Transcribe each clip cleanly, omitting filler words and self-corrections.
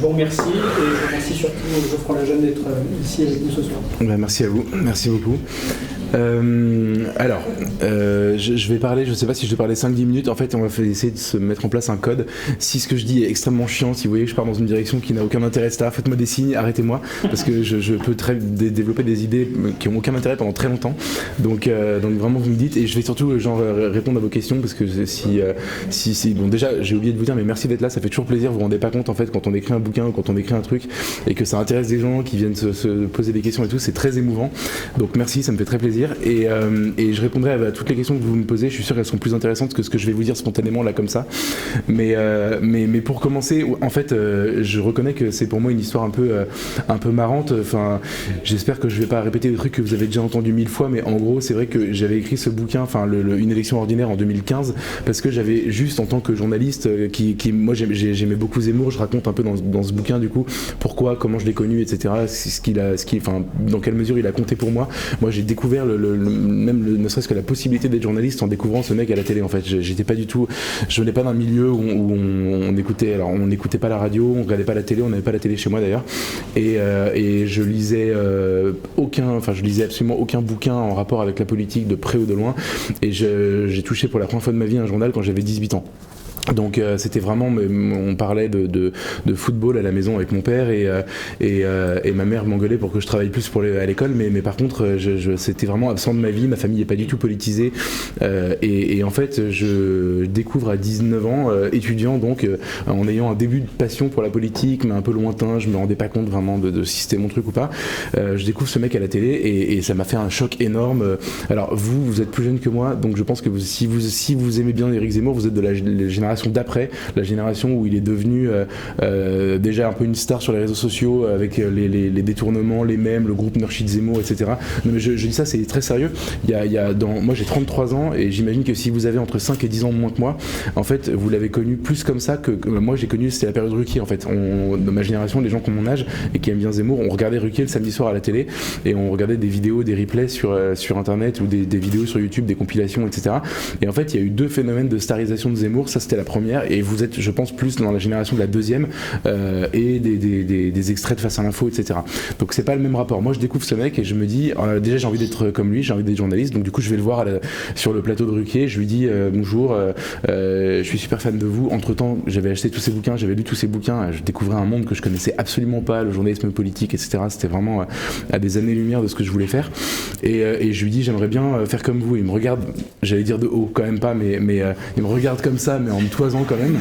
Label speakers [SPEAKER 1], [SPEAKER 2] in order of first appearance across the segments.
[SPEAKER 1] vous remercie et je remercie surtout Geoffroy Lejeune d'être ici avec nous ce soir.
[SPEAKER 2] Merci à vous, merci beaucoup. Je vais parler, je ne sais pas si je vais parler 5-10 minutes. En fait, on va essayer de se mettre en place un code. Si ce que je dis est extrêmement chiant, si vous voyez que je pars dans une direction qui n'a aucun intérêt, etc., faites-moi des signes, arrêtez-moi, parce que je peux développer des idées qui n'ont aucun intérêt pendant très longtemps. Donc vraiment, vous me dites, et je vais surtout répondre à vos questions, parce que bon, déjà, j'ai oublié de vous dire, mais merci d'être là, ça fait toujours plaisir. Vous vous rendez pas compte, en fait, quand on écrit un bouquin ou quand on écrit un truc et que ça intéresse des gens qui viennent se poser des questions et tout, c'est très émouvant. Donc merci, ça me fait très plaisir. Et je répondrai à toutes les questions que vous me posez. Je suis sûr qu'elles sont plus intéressantes que ce que je vais vous dire spontanément là comme ça. Mais pour commencer, en fait, je reconnais que c'est pour moi une histoire un peu marrante. Enfin, j'espère que je vais pas répéter des trucs que vous avez déjà entendus 1000 fois, mais en gros, c'est vrai que j'avais écrit ce bouquin, Une élection ordinaire en 2015, parce que j'avais juste en tant que journaliste, moi j'aimais beaucoup Zemmour. Je raconte un peu dans ce bouquin du coup pourquoi, comment je l'ai connu, etc. Dans quelle mesure il a compté pour moi. Moi, j'ai découvert ne serait-ce que la possibilité d'être journaliste en découvrant ce mec à la télé. En fait, je venais pas d'un milieu où on n'écoutait pas la radio, on regardait pas la télé, on n'avait pas la télé chez moi d'ailleurs, et je lisais absolument aucun bouquin en rapport avec la politique de près ou de loin, et j'ai touché pour la première fois de ma vie un journal quand j'avais 18 ans. Donc c'était vraiment, on parlait de football à la maison avec mon père, et ma mère m'engueulait pour que je travaille plus à l'école, mais par contre c'était vraiment absent de ma vie. Ma famille n'est pas du tout politisée, et en fait je découvre à 19 ans, étudiant donc, en ayant un début de passion pour la politique mais un peu lointain, je me rendais pas compte vraiment de si c'était mon truc ou pas. Je découvre ce mec à la télé, et ça m'a fait un choc énorme. Alors vous êtes plus jeune que moi, donc je pense que si vous aimez bien Éric Zemmour, vous êtes de la génération d'après, la génération où il est devenu déjà un peu une star sur les réseaux sociaux, avec les détournements, les mèmes, le groupe Nurchid Zemmour, etc. Non, mais je dis ça, c'est très sérieux. Moi j'ai 33 ans, et j'imagine que si vous avez entre 5 et 10 ans moins que moi, en fait vous l'avez connu plus comme ça que moi j'ai connu. C'était la période Ruquier en fait. De ma génération, les gens qui ont mon âge et qui aiment bien Zemmour, on regardait Ruquier le samedi soir à la télé, et on regardait des vidéos, des replays sur internet, ou des vidéos sur YouTube, des compilations, etc. Et en fait il y a eu deux phénomènes de starisation de Zemmour. Ça c'était la première, et vous êtes, je pense, plus dans la génération de la deuxième, et des extraits de Face à l'info, etc. Donc c'est pas le même rapport. Moi je découvre ce mec et je me dis, déjà j'ai envie d'être comme lui, j'ai envie d'être journaliste, donc du coup je vais le voir sur le plateau de Ruquier, je lui dis bonjour, je suis super fan de vous. Entre temps j'avais acheté tous ses bouquins, j'avais lu tous ses bouquins, je découvrais un monde que je connaissais absolument pas, le journalisme politique, etc. C'était vraiment à des années-lumière de ce que je voulais faire, et je lui dis j'aimerais bien faire comme vous. Il me regarde, j'allais dire de haut, quand même pas, mais il me regarde comme ça, mais en me toisant quand même,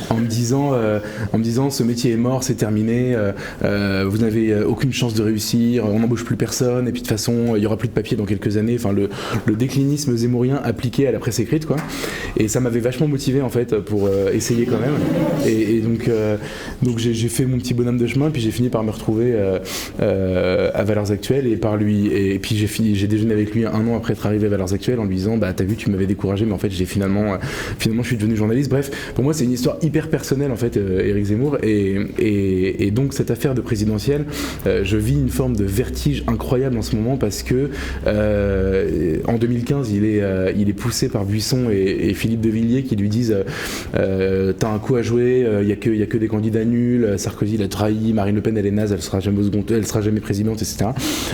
[SPEAKER 2] en me disant ce métier est mort, c'est terminé, vous n'avez aucune chance de réussir, on n'embauche plus personne, et puis de toute façon il y aura plus de papier dans quelques années. Enfin le déclinisme zémourien appliqué à la presse écrite, quoi. Et ça m'avait vachement motivé en fait pour essayer quand même, et donc j'ai fait mon petit bonhomme de chemin, puis j'ai fini par me retrouver à Valeurs Actuelles, et par lui, et puis j'ai déjeuné avec lui un an après être arrivé à Valeurs Actuelles en lui disant t'as vu, tu m'avais découragé, mais en fait j'ai finalement je suis devenu journaliste. Bref, pour moi c'est une histoire hyper personnelle en fait, Éric Zemmour, et donc cette affaire de présidentielle, je vis une forme de vertige incroyable en ce moment, parce que en 2015 il est poussé par Buisson et Philippe de Villiers qui lui disent t'as un coup à jouer, il y a que des candidats nuls, Sarkozy l'a trahi, Marine Le Pen elle est naze, elle sera jamais présidente, etc.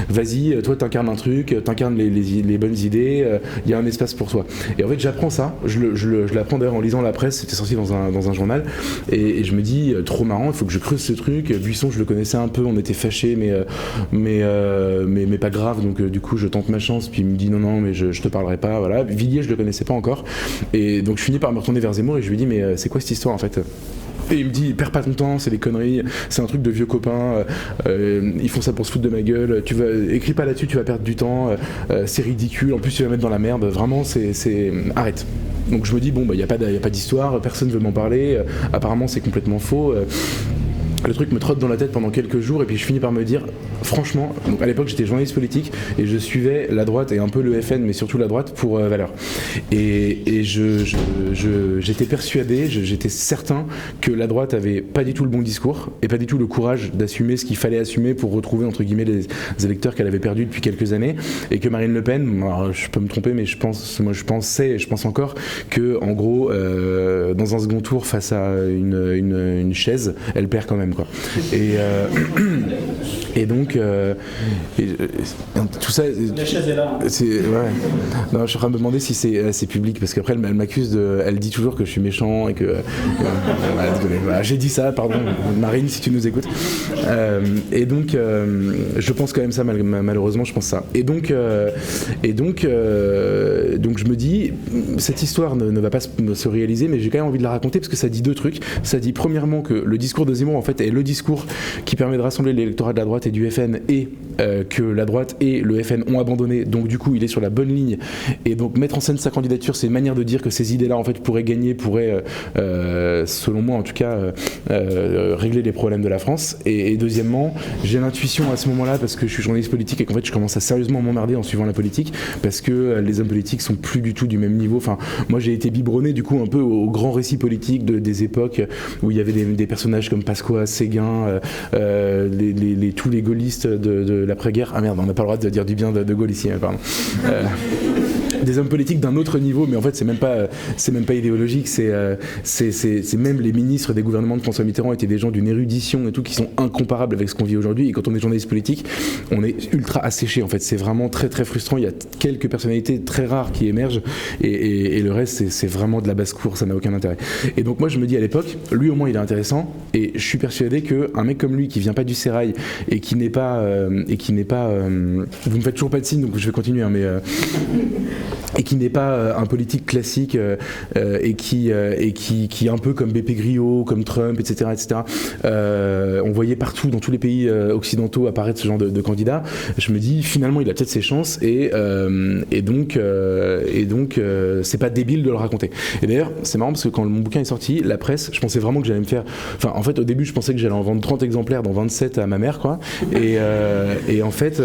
[SPEAKER 2] Vas-y, toi t'incarnes un truc, t'incarnes les bonnes idées, il y a un espace pour toi. Et en fait j'apprends ça, je l'apprends d'ailleurs en lisant la presse, c'était sorti dans un journal, et je me dis trop marrant, il faut que je creuse ce truc. Buisson je le connaissais un peu, on était fâchés, mais pas grave, donc du coup je tente ma chance, puis il me dit non mais je te parlerai pas, voilà. Villiers je le connaissais pas encore, et donc je finis par me retourner vers Zemmour et je lui dis mais c'est quoi cette histoire en fait? Et il me dit perds pas ton temps, c'est des conneries, c'est un truc de vieux copains, ils font ça pour se foutre de ma gueule, écris pas là-dessus, tu vas perdre du temps, c'est ridicule, en plus tu vas mettre dans la merde, vraiment c'est arrête. Donc je me dis bon y a pas d'histoire, personne veut m'en parler, apparemment c'est complètement faux. le truc me trotte dans la tête pendant quelques jours et puis je finis par me dire franchement, donc à l'époque j'étais journaliste politique et je suivais la droite et un peu le FN mais surtout la droite pour Valeurs et j'étais persuadé, j'étais certain que la droite avait pas du tout le bon discours et pas du tout le courage d'assumer ce qu'il fallait assumer pour retrouver entre guillemets les électeurs qu'elle avait perdus depuis quelques années et que Marine Le Pen, alors, je peux me tromper mais je pense encore que en gros dans un second tour face à une chaise elle perd quand même quoi. Et donc tout ça
[SPEAKER 1] la chaise est là.
[SPEAKER 2] Non, je suis en train de me demander si c'est public parce qu'après elle m'accuse elle dit toujours que je suis méchant et que voilà, j'ai dit ça, pardon Marine si tu nous écoutes. Et donc je pense quand même ça malheureusement je pense ça. Et donc je me dis cette histoire ne va pas se réaliser mais j'ai quand même envie de la raconter parce que ça dit deux trucs. Ça dit premièrement que le discours de Zemmour en fait est le discours qui permet de rassembler l'électorat de la droite et du FN et que la droite et le FN ont abandonné, donc du coup il est sur la bonne ligne et donc mettre en scène sa candidature c'est une manière de dire que ces idées là en fait pourraient gagner, pourraient selon moi en tout cas régler les problèmes de la France et deuxièmement j'ai l'intuition à ce moment là parce que je suis journaliste politique et qu'en fait je commence à sérieusement m'emmerder en suivant la politique parce que les hommes politiques sont plus du tout du même niveau, enfin moi j'ai été biberonné du coup un peu au grand récit politique des époques où il y avait des personnages comme Pasqua, Séguin, tous les gaullistes de l'après-guerre. Ah merde, on n'a pas le droit de dire du bien de Gaulle ici, pardon. Des hommes politiques d'un autre niveau, mais en fait c'est même pas idéologique, c'est même les ministres des gouvernements de François Mitterrand étaient des gens d'une érudition et tout qui sont incomparables avec ce qu'on vit aujourd'hui et quand on est journaliste politique on est ultra asséché en fait, c'est vraiment très très frustrant, il y a quelques personnalités très rares qui émergent et le reste c'est vraiment de la basse-cour, ça n'a aucun intérêt. Et donc moi je me dis à l'époque, lui au moins il est intéressant et je suis persuadé qu'un mec comme lui qui vient pas du sérail et qui n'est pas vous me faites toujours pas de signe donc je vais continuer hein, mais et qui n'est pas un politique classique et qui est un peu comme BP Grillo, comme Trump, etc. On voyait partout dans tous les pays occidentaux apparaître ce genre de candidats. Je me dis finalement il a peut-être ses chances et donc c'est pas débile de le raconter. Et d'ailleurs c'est marrant parce que quand mon bouquin est sorti, la presse, je pensais vraiment que j'allais me faire. Enfin en fait au début je pensais que j'allais en vendre 30 exemplaires dans 27 à ma mère quoi. Et en fait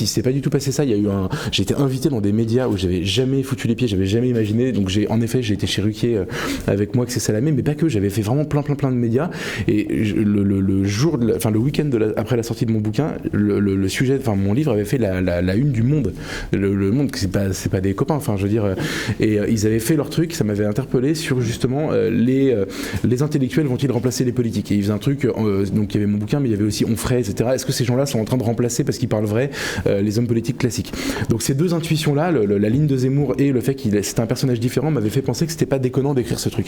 [SPEAKER 2] il s'est pas du tout passé ça. Il y a eu j'ai été invité dans des médias où j'avais jamais foutu les pieds, j'avais jamais imaginé. Donc j'ai été chez Ruquier avec moi que c'est Salamé, mais pas que. J'avais fait vraiment plein de médias. Et le jour, le week-end après la sortie de mon bouquin, le sujet, enfin mon livre avait fait la une du Monde. Le Monde, c'est pas des copains. Enfin je veux dire. Et ils avaient fait leur truc. Ça m'avait interpellé sur justement les intellectuels vont-ils remplacer les politiques. Et ils faisaient un truc. Donc il y avait mon bouquin, mais il y avait aussi Onfray, etc. Est-ce que ces gens-là sont en train de remplacer parce qu'ils parlent vrai les hommes politiques classiques. Donc ces deux intuitions-là, la ligne de Zemmour et le fait qu'il c'était un personnage différent m'avait fait penser que c'était pas déconnant d'écrire ce truc.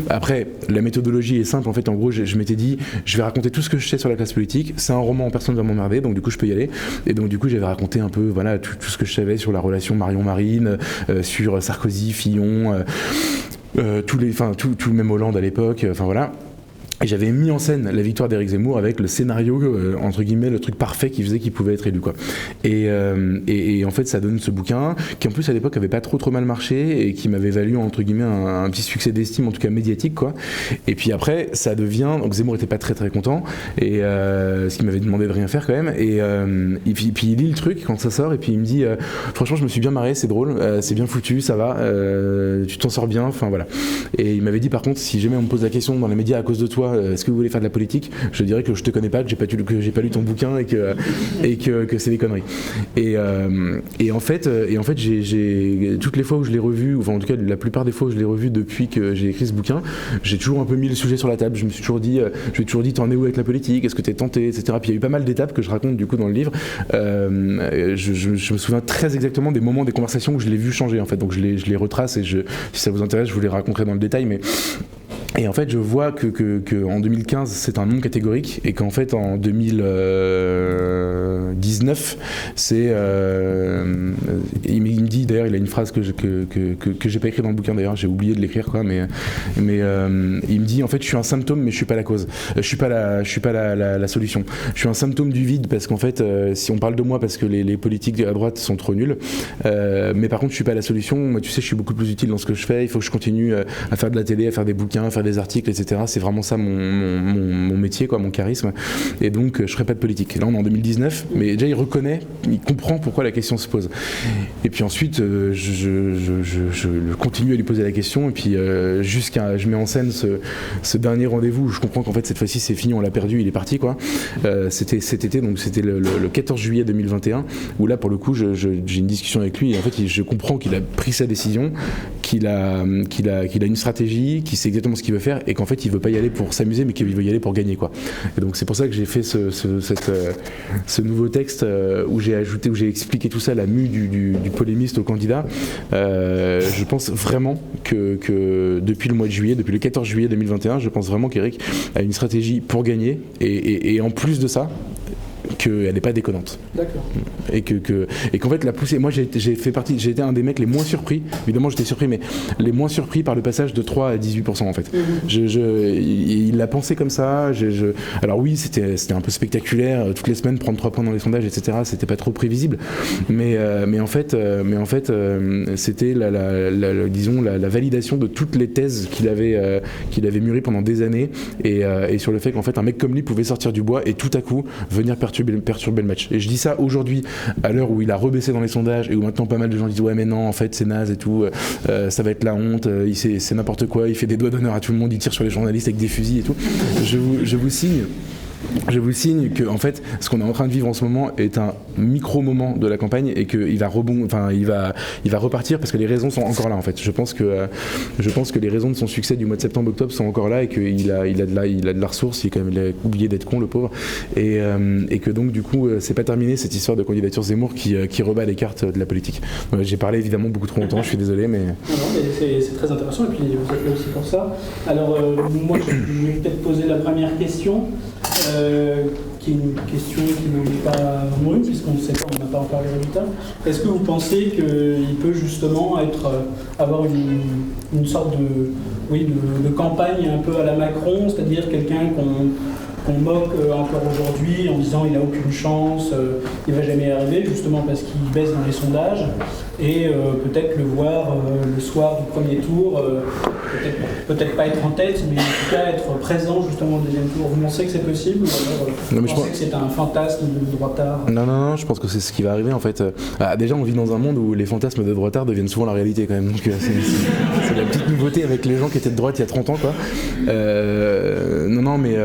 [SPEAKER 2] Après, la méthodologie est simple. En fait, en gros, je m'étais dit, je vais raconter tout ce que je sais sur la classe politique. C'est un roman, personne ne va m'emmerder, donc du coup, je peux y aller. Et donc du coup, j'avais raconté un peu, voilà, tout ce que je savais sur la relation Marion-Marine, sur Sarkozy, Fillon, tout même Hollande à l'époque. Enfin voilà. Et j'avais mis en scène la victoire d'Éric Zemmour avec le scénario, entre guillemets, le truc parfait qui faisait qu'il pouvait être élu, quoi. Et en fait, ça donne ce bouquin, qui en plus à l'époque avait pas trop mal marché et qui m'avait valu, entre guillemets, un petit succès d'estime, en tout cas médiatique, quoi. Et puis après, ça devient, donc Zemmour était pas très content, et ce qu'il m'avait demandé de rien faire quand même, et puis il lit le truc quand ça sort, et puis il me dit, franchement, je me suis bien marré, c'est drôle, c'est bien foutu, ça va, tu t'en sors bien, enfin voilà. Et il m'avait dit, par contre, si jamais on me pose la question dans les médias à cause de toi, est-ce que vous voulez faire de la politique, je dirais que je te connais pas, que j'ai pas lu ton bouquin et que c'est des conneries. Et en fait j'ai toutes les fois où je l'ai revu, enfin en tout cas la plupart des fois où je l'ai revu depuis que j'ai écrit ce bouquin, j'ai toujours un peu mis le sujet sur la table. Je me suis toujours dit t'en es où avec la politique, est-ce que t'es tenté, etc. Puis il y a eu pas mal d'étapes que je raconte du coup dans le livre. Je me souviens très exactement des moments des conversations où je l'ai vu changer en fait, donc je les retrace et si ça vous intéresse je vous les raconterai dans le détail, mais et en fait, je vois que en 2015, c'est un non catégorique et qu'en fait, en 2019, c'est... il me dit, d'ailleurs, il a une phrase que j'ai pas écrite dans le bouquin, d'ailleurs, j'ai oublié de l'écrire, quoi, mais il me dit, en fait, je suis un symptôme, mais je suis pas la cause. Je suis pas la solution. Je suis un symptôme du vide parce qu'en fait, si on parle de moi parce que les politiques à droite sont trop nuls, mais par contre, je suis pas la solution. Moi, tu sais, je suis beaucoup plus utile dans ce que je fais. Il faut que je continue à faire de la télé, à faire des bouquins, à faire des articles, etc. C'est vraiment ça mon métier, quoi, mon charisme. Et donc, je ferai pas de politique. Là, on est en 2019, mais déjà, il comprend pourquoi la question se pose. Et puis ensuite, je continue à lui poser la question, et puis je mets en scène ce dernier rendez-vous où je comprends qu'en fait, cette fois-ci, c'est fini, on l'a perdu, il est parti, quoi. C'était cet été, donc c'était le 14 juillet 2021, où là, pour le coup, j'ai une discussion avec lui, et en fait, je comprends qu'il a pris sa décision, qu'il a une stratégie, qu'il sait exactement ce qu'il veut faire, et qu'en fait, il veut pas y aller pour s'amuser, mais qu'il veut y aller pour gagner, quoi. Et donc, c'est pour ça que j'ai fait ce nouveau texte où j'ai expliqué tout ça, la mue du polémiste au candidat. Je pense vraiment que depuis le mois de juillet, depuis le 14 juillet 2021, je pense vraiment qu'Éric a une stratégie pour gagner, et en plus de ça, qu'elle n'est pas déconnante.
[SPEAKER 1] D'accord.
[SPEAKER 2] Et qu'en fait la poussée, moi j'ai été un des mecs les moins surpris, évidemment j'étais surpris, mais les moins surpris par le passage de 3 à 18% en fait. Il l'a pensé comme ça, alors oui c'était un peu spectaculaire, toutes les semaines prendre 3 points dans les sondages, etc. C'était pas trop prévisible, mais en fait c'était disons la validation de toutes les thèses qu'il avait mûries pendant des années, et sur le fait qu'en fait un mec comme lui pouvait sortir du bois et tout à coup venir perturber le match. Et je dis ça aujourd'hui, à l'heure où il a rebaissé dans les sondages et où maintenant pas mal de gens disent ouais mais non en fait c'est naze et tout, ça va être la honte, c'est n'importe quoi, il fait des doigts d'honneur à tout le monde, il tire sur les journalistes avec des fusils et tout. Je vous signe que en fait ce qu'on est en train de vivre en ce moment est un micro moment de la campagne, et qu'il va il va repartir parce que les raisons sont encore là en fait. Je pense que les raisons de son succès du mois de septembre-octobre sont encore là, et qu'il a de la ressource, il a oublié d'être con le pauvre, et que donc du coup c'est pas terminé cette histoire de candidature Zemmour qui rebat les cartes de la politique. J'ai parlé évidemment beaucoup trop longtemps, je suis désolé, mais...
[SPEAKER 1] Non, mais c'est très intéressant, et puis vous êtes là aussi pour ça. Alors moi je vais peut-être poser la première question. Qui est une question qui n'en est pas vraiment une, puisqu'on ne sait pas, on n'a pas encore les résultats. Est-ce que vous pensez qu'il peut justement avoir une sorte de campagne un peu à la Macron, c'est-à-dire quelqu'un qu'on moque encore aujourd'hui en disant il n'a aucune chance, il ne va jamais y arriver, justement parce qu'il baisse dans les sondages, et peut-être le voir le soir du premier tour, peut-être pas être en tête, mais en tout cas être présent justement au deuxième tour. Vous pensez que c'est possible, ou alors vous pensez que c'est un fantasme de droitard?
[SPEAKER 2] Non, je pense que c'est ce qui va arriver en fait. Déjà on vit dans un monde où les fantasmes de droitard deviennent souvent la réalité quand même, donc c'est la petite nouveauté avec les gens qui étaient de droite il y a 30 ans quoi. Mais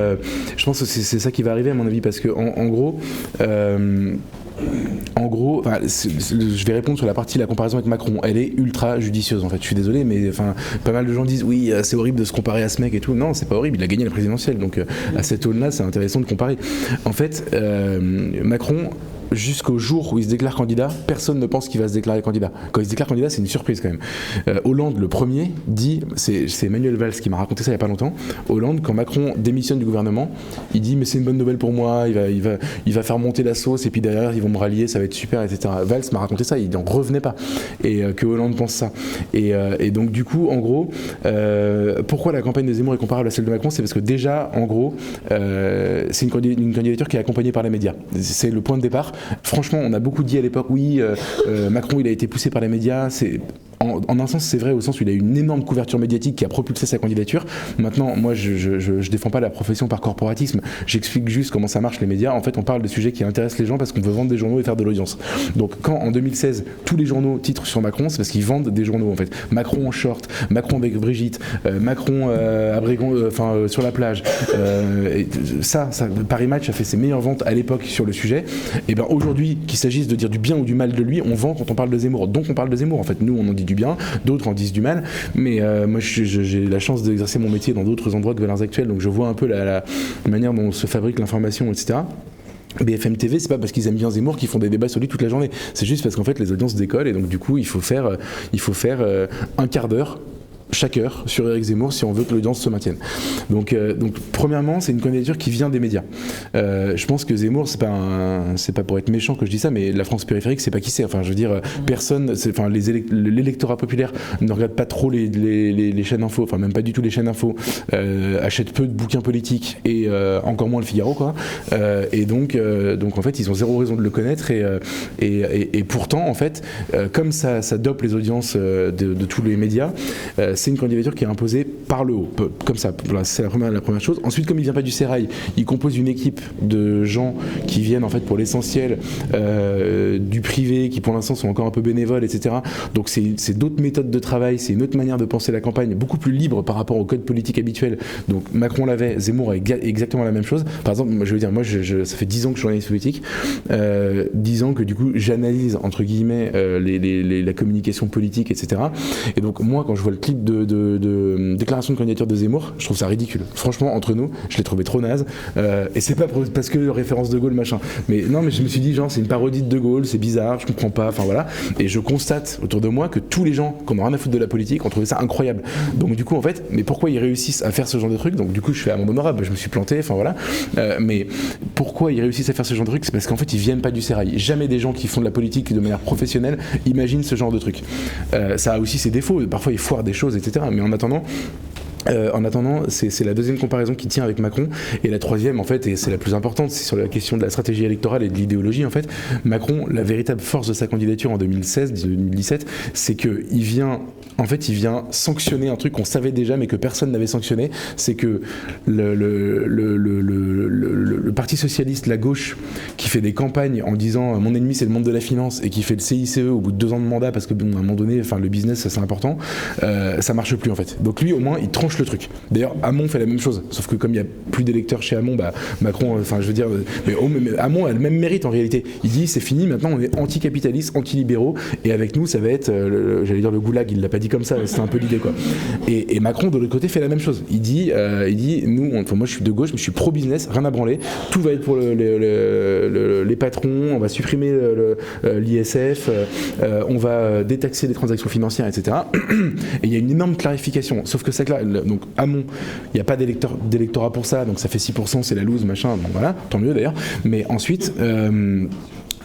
[SPEAKER 2] je pense que c'est ça qui va arriver à mon avis, parce que en gros, je vais répondre sur la comparaison avec Macron. Elle est ultra judicieuse en fait. Je suis désolé, mais pas mal de gens disent oui, c'est horrible de se comparer à ce mec et tout. Non, c'est pas horrible. Il a gagné la présidentielle, donc à cette aune-là, c'est intéressant de comparer. En fait, Macron, jusqu'au jour où il se déclare candidat, personne ne pense qu'il va se déclarer candidat. Quand il se déclare candidat, c'est une surprise quand même. Hollande, le premier, dit, c'est Emmanuel Valls qui m'a raconté ça il y a pas longtemps. Hollande, quand Macron démissionne du gouvernement, il dit mais c'est une bonne nouvelle pour moi, il va faire monter la sauce, et puis derrière ils vont me rallier, ça va être super, etc. Valls m'a raconté ça, il n'en revenait pas, et que Hollande pense ça. Et donc du coup, en gros, pourquoi la campagne de Zemmour est comparable à celle de Macron, c'est parce que déjà, en gros, c'est une candidature qui est accompagnée par les médias. C'est le point de départ. Franchement, on a beaucoup dit à l'époque, oui, Macron il a été poussé par les médias, en un sens c'est vrai, au sens où il a eu une énorme couverture médiatique qui a propulsé sa candidature. Maintenant, moi je défends pas la profession par corporatisme, j'explique juste comment ça marche les médias. En fait, on parle de sujets qui intéressent les gens parce qu'on veut vendre des journaux et faire de l'audience. Donc quand en 2016 tous les journaux titrent sur Macron, c'est parce qu'ils vendent des journaux en fait. Macron en short, Macron avec Brigitte, Macron à Brégon, sur la plage. Et ça, Paris Match a fait ses meilleures ventes à l'époque sur le sujet. Et ben aujourd'hui, qu'il s'agisse de dire du bien ou du mal de lui, on vend quand on parle de Zemmour. Donc on parle de Zemmour en fait. Nous on en dit du bien, d'autres en disent du mal, mais moi j'ai la chance d'exercer mon métier dans d'autres endroits que Valeurs Actuelles, donc je vois un peu la manière dont se fabrique l'information, etc. BFM TV, c'est pas parce qu'ils aiment bien Zemmour qu'ils font des débats sur lui toute la journée, c'est juste parce qu'en fait les audiences décollent, et donc du coup il faut faire un quart d'heure chaque heure sur Éric Zemmour si on veut que l'audience se maintienne. Donc premièrement, c'est une candidature qui vient des médias. Je pense que Zemmour, c'est pas pour être méchant que je dis ça, mais la France périphérique, c'est pas qui c'est. Enfin, je veux dire, personne, l'électorat populaire ne regarde pas trop les chaînes info, enfin même pas du tout les chaînes info, achète peu de bouquins politiques, et encore moins le Figaro, quoi. Et donc en fait, ils ont zéro raison de le connaître, et pourtant, en fait, comme ça dope les audiences de tous les médias, c'est une candidature qui est imposée par le haut, comme ça. Voilà, c'est la première chose. Ensuite, comme il vient pas du sérail, il compose une équipe de gens qui viennent en fait pour l'essentiel du privé, qui pour l'instant sont encore un peu bénévoles, etc. Donc c'est d'autres méthodes de travail, c'est une autre manière de penser la campagne, beaucoup plus libre par rapport au code politique habituel. Donc Macron l'avait, Zemmour a exactement la même chose. Par exemple, je veux dire, moi ça fait 10 ans que je suis journaliste politique, 10 ans que du coup j'analyse entre guillemets la communication politique, etc. Et donc moi quand je vois le clip de déclaration de candidature de Zemmour, je trouve ça ridicule. Franchement, entre nous, je l'ai trouvé trop naze. Et c'est pas parce que référence de Gaulle machin. Mais non, mais je me suis dit genre c'est une parodie de De Gaulle, c'est bizarre, je comprends pas. Enfin voilà. Et je constate autour de moi que tous les gens qui n'ont rien à foutre de la politique ont trouvé ça incroyable. Donc du coup en fait, mais pourquoi ils réussissent à faire ce genre de truc? Donc du coup je fais à mon honorable, je me suis planté. Enfin voilà. Mais pourquoi ils réussissent à faire ce genre de truc? C'est parce qu'en fait ils viennent pas du sérail. Jamais des gens qui font de la politique de manière professionnelle imaginent ce genre de truc. Ça a aussi ses défauts. Parfois ils foirent des choses, etc. Mais en attendant, c'est la deuxième comparaison qui tient avec Macron, et la troisième en fait, et c'est la plus importante, c'est sur la question de la stratégie électorale et de l'idéologie en fait. Macron, la véritable force de sa candidature en 2016-2017, c'est que il vient sanctionner un truc qu'on savait déjà mais que personne n'avait sanctionné, c'est que le Parti Socialiste, la gauche, qui fait des campagnes en disant mon ennemi c'est le monde de la finance, et qui fait le CICE au bout de 2 ans de mandat parce que bon, à un moment donné, enfin le business ça, c'est important, ça marche plus en fait. Donc lui au moins il tranche le truc. D'ailleurs Hamon fait la même chose, sauf que comme il n'y a plus d'électeurs chez Hamon, bah Macron, enfin je veux dire, mais Hamon a le même mérite en réalité. Il dit c'est fini, maintenant on est anticapitaliste, anti-libéraux, et avec nous ça va être, j'allais dire le goulag, il l'a pas dit comme ça, c'était un peu l'idée quoi. Et Macron de l'autre côté fait la même chose. Il dit nous, moi je suis de gauche, mais je suis pro-business, rien à branler, tout va être pour les patrons, on va supprimer l'ISF, on va détaxer les transactions financières, etc. Et il y a une énorme clarification, sauf que ça, donc Hamon, il n'y a pas d'électorat pour ça, donc ça fait 6%, c'est la loose, machin, bon voilà, tant mieux d'ailleurs. Mais ensuite,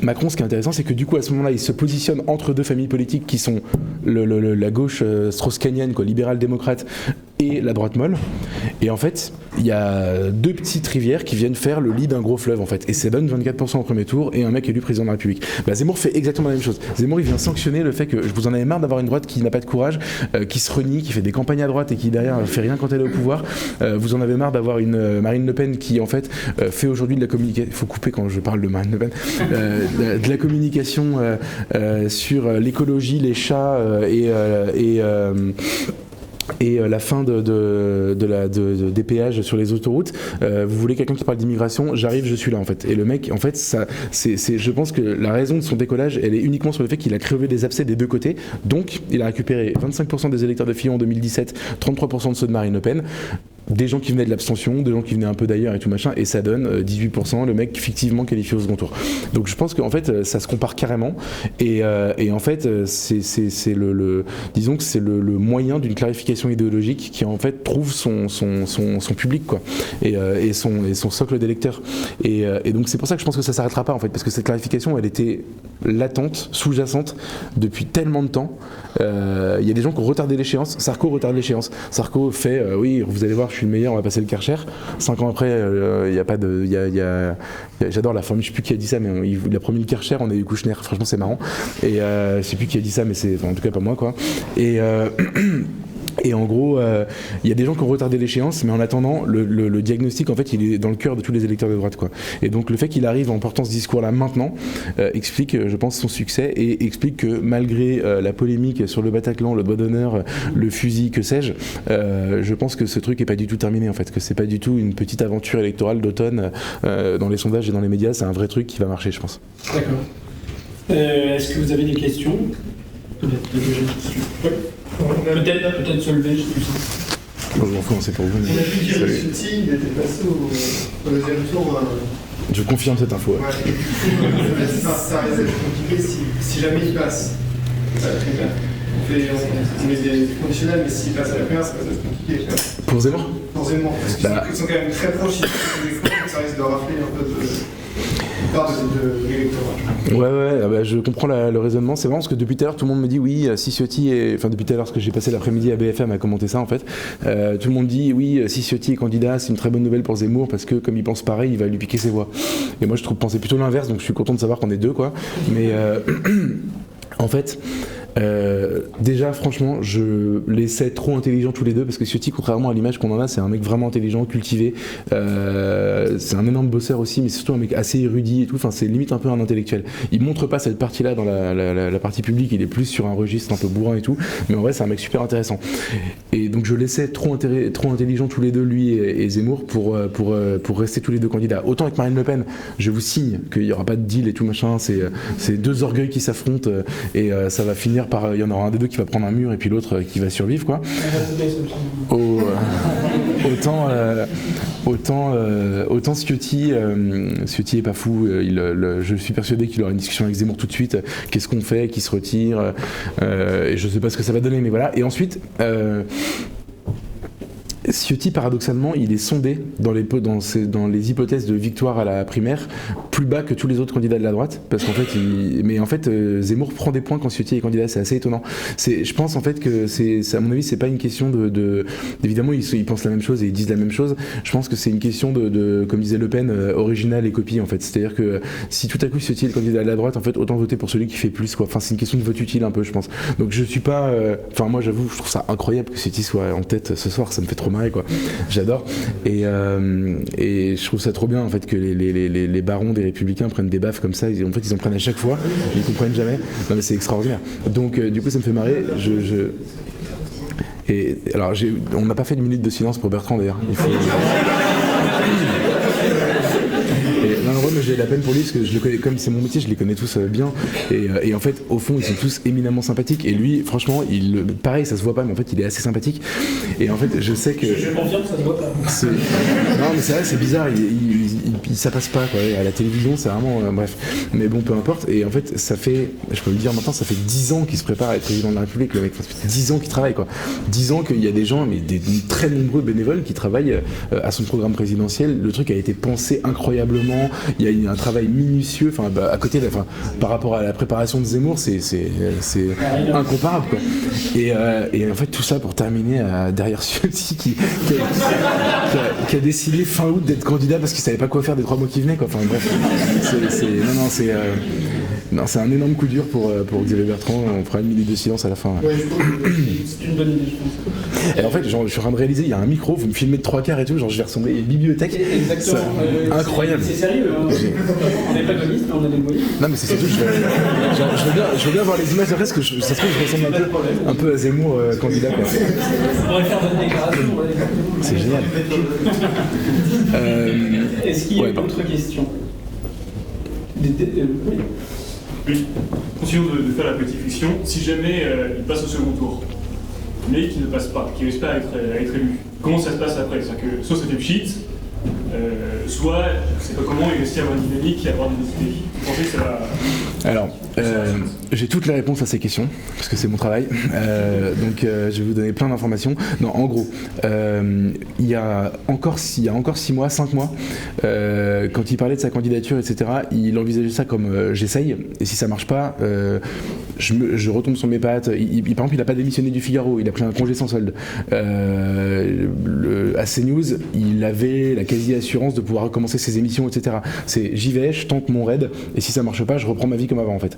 [SPEAKER 2] Macron, ce qui est intéressant, c'est que du coup, à ce moment-là, il se positionne entre deux familles politiques qui sont la gauche strauss-kahnienne, quoi, libérale-démocrate, et la droite molle. Et en fait, il y a 2 petites rivières qui viennent faire le lit d'un gros fleuve, en fait. Et ça donne 24% au premier tour et un mec élu président de la République. Bah, Zemmour fait exactement la même chose. Zemmour, il vient sanctionner le fait que vous en avez marre d'avoir une droite qui n'a pas de courage, qui se renie, qui fait des campagnes à droite et qui derrière fait rien quand elle est au pouvoir. Vous en avez marre d'avoir une Marine Le Pen qui, en fait, fait aujourd'hui de la communication. Il faut couper quand je parle de Marine Le Pen. De la communication sur l'écologie, les chats et la fin des péages sur les autoroutes. Vous voulez quelqu'un qui parle d'immigration, j'arrive, je suis là en fait. Et le mec, en fait, je pense que la raison de son décollage, elle est uniquement sur le fait qu'il a crevé des abcès des deux côtés. Donc, il a récupéré 25% des électeurs de Fillon en 2017, 33% de ceux de Marine Le Pen. Des gens qui venaient de l'abstention, des gens qui venaient un peu d'ailleurs et tout machin, et ça donne 18%, le mec fictivement qualifié au second tour. Donc je pense qu'en fait ça se compare carrément, et en fait disons que c'est le moyen d'une clarification idéologique qui en fait trouve son public quoi, et son socle d'électeurs, et donc c'est pour ça que je pense que ça s'arrêtera pas en fait, parce que cette clarification elle était latente, sous-jacente depuis tellement de temps. Il y a des gens qui ont retardé l'échéance. Sarko retarde l'échéance. Sarko fait oui, vous allez voir, je suis le meilleur, on va passer le Karcher. 5 ans après, il y a pas de, j'adore la formule, je sais plus qui a dit ça, mais il a promis le Karcher, on a eu Kouchner. Franchement, c'est marrant. Et je sais plus qui a dit ça, mais c'est, enfin, en tout cas pas moi quoi. Et en gros, il y a des gens qui ont retardé l'échéance, mais en attendant, le diagnostic, en fait, il est dans le cœur de tous les électeurs de droite, quoi. Et donc, le fait qu'il arrive en portant ce discours-là maintenant explique, je pense, son succès, et explique que malgré la polémique sur le Bataclan, le doigt d'honneur, le fusil, que sais-je, je pense que ce truc est pas du tout terminé, en fait, que c'est pas du tout une petite aventure électorale d'automne dans les sondages et dans les médias. C'est un vrai truc qui va marcher, je pense.
[SPEAKER 1] D'accord. Est-ce que vous avez des questions? Peut-être se lever, je sais plus.
[SPEAKER 2] Bon, enfin, c'est pour vous.
[SPEAKER 3] On a pu dire que Ciotti, il était passé au deuxième tour.
[SPEAKER 2] Je confirme cette info.
[SPEAKER 3] Ouais. Ça risque d'être compliqué si jamais il passe. On met des conditionnels, mais s'il passe à la première, ça va être compliqué.
[SPEAKER 2] Pour Zemmour?
[SPEAKER 3] Pour Zemmour, parce qu'ils sont quand même très proches, ça risque de rafler un peu de l'électorat.
[SPEAKER 2] Ouais, je comprends le raisonnement. C'est marrant parce que depuis tout à l'heure, tout le monde me dit oui, si Ciotti est... Enfin, depuis tout à l'heure, parce que j'ai passé l'après-midi à BFM à commenter ça, en fait. Tout le monde dit oui, si Ciotti est candidat, c'est une très bonne nouvelle pour Zemmour parce que comme il pense pareil, il va lui piquer ses voix. Et moi, je trouve penser plutôt l'inverse, donc je suis content de savoir qu'on est deux, quoi. Mais en fait... Déjà, franchement, je les sais trop intelligents tous les deux parce que Ciotti, contrairement à l'image qu'on en a, c'est un mec vraiment intelligent, cultivé. C'est un énorme bosseur aussi, mais c'est surtout un mec assez érudit et tout. Enfin, c'est limite un peu un intellectuel. Il montre pas cette partie-là dans la partie publique. Il est plus sur un registre un peu bourrin et tout. Mais en vrai, c'est un mec super intéressant. Et donc, je les sais trop intelligents tous les deux, lui et Zemmour, pour rester tous les deux candidats. Autant avec Marine Le Pen, je vous signe qu'il y aura pas de deal et tout machin. C'est deux orgueils qui s'affrontent et ça va finir par, il y en aura un des deux qui va prendre un mur et puis l'autre qui va survivre, quoi. Autant Ciotti est pas fou. Je suis persuadé qu'il aura une discussion avec Zemmour tout de suite. Qu'est-ce qu'on fait, qui se retire, et je sais pas ce que ça va donner, mais voilà. Et ensuite, Ciotti, paradoxalement, il est sondé dans les hypothèses de victoire à la primaire plus bas que tous les autres candidats de la droite, parce qu'en fait, Zemmour prend des points quand Ciotti est candidat, c'est assez étonnant. Je pense en fait que à mon avis, c'est pas une question évidemment, ils pensent la même chose et ils disent la même chose. Je pense que c'est une question comme disait Le Pen, original et copie en fait. C'est-à-dire que si tout à coup Ciotti est le candidat de la droite, en fait, autant voter pour celui qui fait plus, quoi. Enfin, c'est une question de vote utile un peu, je pense. Donc je suis pas, moi j'avoue, je trouve ça incroyable que Ciotti soit en tête ce soir, ça me fait trop marrer, quoi. J'adore et je trouve ça trop bien en fait que les barons des Républicains prennent des baffes comme ça. Ils en prennent à chaque fois, ils comprennent jamais. Non mais c'est extraordinaire. Donc du coup ça me fait marrer. Et alors on n'a pas fait une minute de silence pour Bertrand d'ailleurs. Il faut... mais j'ai la peine pour lui parce que je le connais, comme c'est mon métier, je les connais tous bien et en fait au fond ils sont tous éminemment sympathiques et lui franchement pareil, ça se voit pas mais en fait il est assez sympathique et en fait je sais que
[SPEAKER 1] je confirme que ça se voit pas.
[SPEAKER 2] Non mais c'est vrai, c'est bizarre, ça passe pas quoi. À la télévision c'est vraiment bref, mais bon peu importe. Et en fait ça fait, je peux le dire maintenant, ça fait 10 ans qu'il se prépare à être président de la République, le mec. Ça fait 10 ans qu'il travaille, quoi. 10 ans qu'il y a des gens, mais des très nombreux bénévoles qui travaillent à son programme présidentiel. Le truc a été pensé incroyablement. Il y a eu un travail minutieux, à côté par rapport à la préparation de Zemmour, c'est incomparable, quoi. Et en fait tout ça pour terminer derrière Ciotti qui a décidé fin août d'être candidat parce qu'il savait pas quoi faire des 3 mois qui venaient, quoi. Enfin bref, c'est un énorme coup dur pour Xavier Bertrand. On fera une minute de silence à la fin.
[SPEAKER 1] Ouais, c'est une bonne idée, je pense.
[SPEAKER 2] Et en fait, je suis en train de réaliser, il y a un micro, vous me filmez de 3/4 et tout, je vais ressembler à une bibliothèque.
[SPEAKER 1] Exactement.
[SPEAKER 2] Incroyable.
[SPEAKER 1] C'est sérieux, hein. On n'est pas gaulliste, mais on a des moyens.
[SPEAKER 2] Non, mais c'est surtout, je veux bien voir les images après, parce que ça se trouve, je ressemble un peu à Zemmour, candidat, quoi.
[SPEAKER 1] On pourrait faire notre déclaration.
[SPEAKER 2] C'est génial.
[SPEAKER 1] Est-ce qu'il y a d'autres questions? Oui.
[SPEAKER 4] Oui, continuons de faire la petite fiction. Si jamais il passe au second tour, mais qui ne passe pas, qui espère être élu, comment ça se passe après? C'est-à-dire que soit ça fait pchit, soit, je ne sais pas comment, il réussit à avoir une dynamique et à avoir des idées. Vous pensez que ça va...
[SPEAKER 2] Alors, j'ai toutes les réponses à ces questions, parce que c'est mon travail, donc je vais vous donner plein d'informations. Non, en gros, il y a encore 6 mois, 5 mois, quand il parlait de sa candidature, etc., il envisageait ça comme j'essaye, et si ça marche pas, je retombe sur mes pattes. Par exemple, il n'a pas démissionné du Figaro, il a pris un congé sans solde. À CNews, il avait la quasi-assurance de pouvoir recommencer ses émissions, etc. C'est j'y vais, je tente mon raid, et si ça marche pas, je reprends ma vie comme avant, en fait.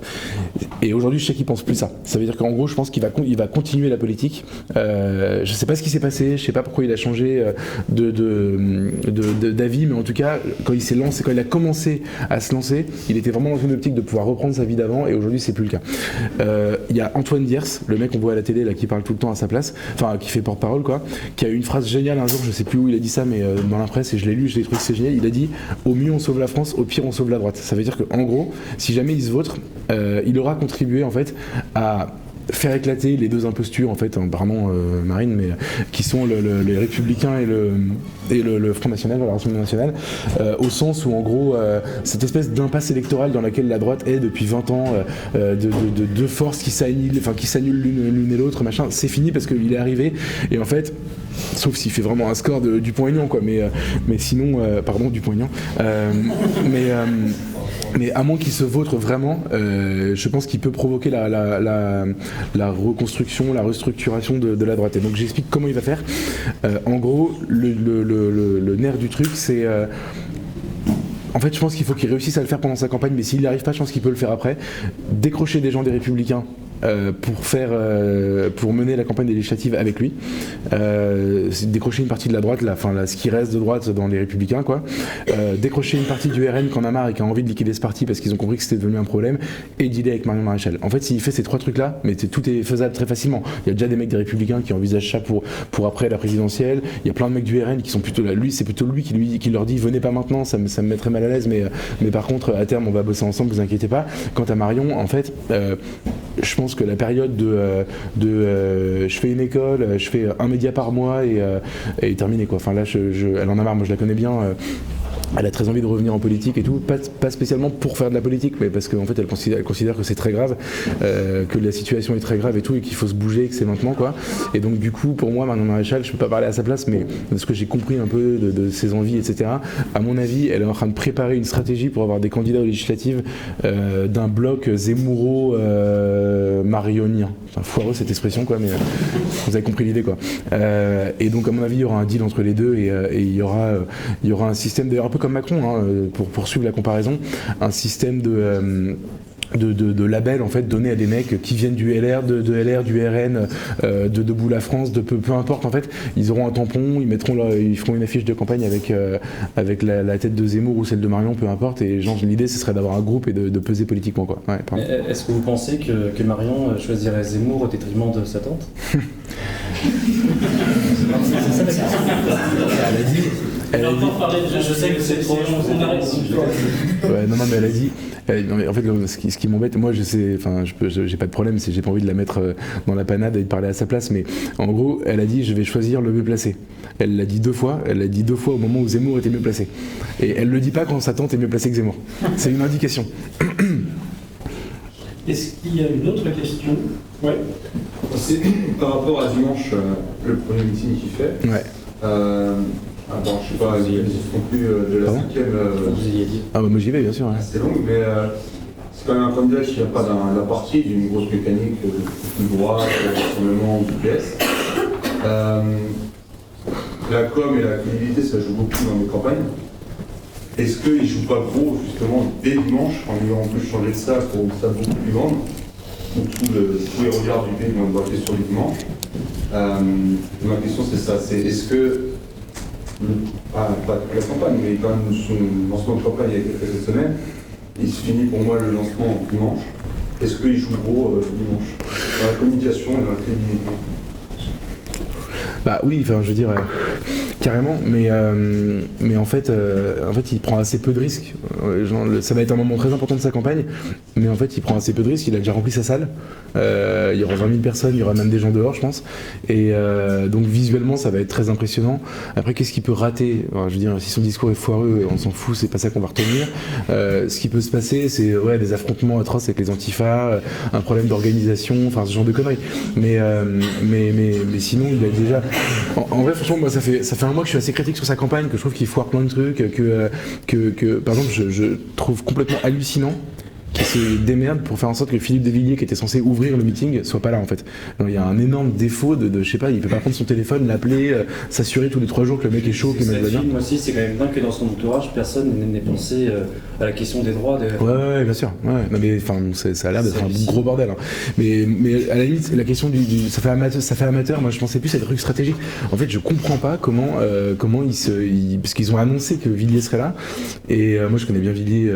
[SPEAKER 2] Et aujourd'hui, je sais qu'il pense plus ça. Ça veut dire qu'en gros, je pense qu'il va continuer la politique. Je sais pas ce qui s'est passé, je sais pas pourquoi il a changé d'avis, mais en tout cas, quand il s'est lancé, quand il a commencé à se lancer, il était vraiment dans une optique de pouvoir reprendre sa vie d'avant, et aujourd'hui, c'est plus le cas. Il y a Antoine Diers, le mec qu'on voit à la télé là, qui parle tout le temps à sa place, enfin qui fait porte-parole, quoi, qui a eu une phrase géniale un jour, je sais plus où il a dit ça, mais dans la presse, et je l'ai lu, j'ai trouvé que c'est génial. Il a dit au mieux on sauve la France, au pire on sauve la droite. Ça veut dire qu'en gros, si jamais il se vautre, il aura contribué en fait à faire éclater les deux impostures, en fait, pardon Marine, mais qui sont les Républicains et le Front National, la Rassemblement National, au sens où en gros cette espèce d'impasse électorale dans laquelle la droite est depuis 20 ans, de deux forces qui s'annulent l'une et l'autre, machin, c'est fini parce qu'il est arrivé, et en fait, sauf s'il fait vraiment un score du Dupont-Aignan, quoi, mais sinon, pardon, Dupont-Aignan, mais à moins qu'il se vautre vraiment, je pense qu'il peut provoquer la reconstruction, la restructuration de la droite. Et donc j'explique comment il va faire. En gros, le nerf du truc, c'est... en fait, je pense qu'il faut qu'il réussisse à le faire pendant sa campagne, mais s'il n'y arrive pas, je pense qu'il peut le faire après. Décrocher des gens des Républicains pour mener la campagne des législatives avec lui, décrocher une partie de la droite, ce qui reste de droite dans les Républicains, quoi, décrocher une partie du RN qui en a marre et qui a envie de liquider ce parti parce qu'ils ont compris que c'était devenu un problème, et dealer avec Marion Maréchal. En fait, s'il fait ces 3 trucs-là, mais tout est faisable très facilement. Il y a déjà des mecs des Républicains qui envisagent ça pour après la présidentielle. Il y a plein de mecs du RN qui sont plutôt là. Lui, c'est plutôt lui qui leur dit venez pas maintenant, ça me mettrait mal à l'aise, mais par contre à terme on va bosser ensemble, vous inquiétez pas. Quant à Marion, en fait, je pense que la période de je fais une école, je fais un média par mois et est terminée, quoi. Enfin là, elle en a marre. Moi, je la connais bien. Elle a très envie de revenir en politique et tout, pas spécialement pour faire de la politique, mais parce qu'en fait elle considère que c'est très grave, que la situation est très grave et tout, et qu'il faut se bouger, et que c'est maintenant, quoi. Et donc du coup, pour moi, Marion Maréchal, je peux pas parler à sa place, mais de ce que j'ai compris un peu de ses envies, etc., à mon avis, elle est en train de préparer une stratégie pour avoir des candidats aux législatives d'un bloc Zemmouro-marionien. Enfin, foireux cette expression, quoi, mais vous avez compris l'idée, quoi. Et donc à mon avis, il y aura un deal entre les deux, et il y aura un système, d'ailleurs un peu comme Macron, hein, pour poursuivre la comparaison, un système de labels en fait donnés à des mecs qui viennent du LR, du RN, de Debout la France, de peu importe, en fait, ils auront un tampon, ils feront une affiche de campagne avec la tête de Zemmour ou celle de Marion, peu importe, et genre l'idée ce serait d'avoir un groupe et de peser politiquement, quoi. Ouais,
[SPEAKER 5] est-ce que vous pensez que Marion choisirait Zemmour au détriment de sa tante?
[SPEAKER 2] Elle a dit.
[SPEAKER 1] Je sais que c'est trop long.
[SPEAKER 2] Ouais, non, mais elle a dit. Non, mais en fait, ce qui m'embête, moi, j'ai pas de problème, j'ai pas envie de la mettre dans la panade et de parler à sa place, mais en gros, elle a dit, je vais choisir le mieux placé. Elle l'a dit 2 fois. Elle l'a dit 2 fois au moment où Zemmour était mieux placé. Et elle le dit pas quand sa tante est mieux placée que Zemmour. C'est une indication.
[SPEAKER 1] Est-ce qu'il y a une autre question? Ouais.
[SPEAKER 6] C'est par rapport à dimanche, le premier meeting qu'il fait.
[SPEAKER 2] Ouais.
[SPEAKER 6] Attends, je sais pas, il y a des conclus de la 5e.
[SPEAKER 5] Vous ayez dit.
[SPEAKER 2] Ah bah moi j'y vais, bien sûr. Ouais.
[SPEAKER 6] C'est long, mais c'est quand même un candidat qui vient pas d'un parti, d'une grosse mécanique de droite, rassemblement, du PS. La com et la crédibilité, ça joue beaucoup dans les campagnes. Est-ce qu'il ne joue pas gros, justement, dès dimanche, en ayant en plus changé de ça pour une salle beaucoup plus grande, où tous les regards du pays vont être braqués sur les dimanches? Ma question, c'est ça, c'est est-ce que, pas toute la campagne, mais quand même son lancement de campagne il y a quelques semaines, il se finit pour moi le lancement dimanche. Est-ce qu'il joue gros dimanche dans la communication et dans la crédibilité?
[SPEAKER 2] Bah oui, enfin je veux dire carrément, mais en fait il prend assez peu de risques. Ça va être un moment très important de sa campagne, mais en fait il prend assez peu de risques. Il a déjà rempli sa salle. Il y aura 20 000 personnes, il y aura même des gens dehors, je pense. Et donc visuellement ça va être très impressionnant. Après, qu'est-ce qu'il peut rater? Je veux dire, si son discours est foireux, on s'en fout, c'est pas ça qu'on va retenir. Ce qui peut se passer, c'est des affrontements atroces avec les antifas, un problème d'organisation, enfin ce genre de conneries. Mais sinon il a déjà. En vrai, franchement, moi ça fait un mois que je suis assez critique sur sa campagne, que je trouve qu'il foire plein de trucs, que par exemple je trouve complètement hallucinant qui se démerde pour faire en sorte que Philippe de Villiers, qui était censé ouvrir le meeting, soit pas là en fait. Donc, il y a un énorme défaut de je sais pas, il peut pas prendre son téléphone, l'appeler, s'assurer tous les 3 jours que le mec est chaud, que le mec va bien.
[SPEAKER 5] Aussi, c'est quand même dingue que dans son entourage, personne n'ait pensé à la question des droits.
[SPEAKER 2] Ouais, bien sûr. Ouais. Non, mais enfin, ça a l'air d'être un gros bordel. Hein. Mais à la limite, la question ça fait amateur. Moi, je pensais plus à des trucs stratégiques. En fait, je comprends pas comment parce qu'ils ont annoncé que Villiers serait là. Et moi, je connais bien Villiers.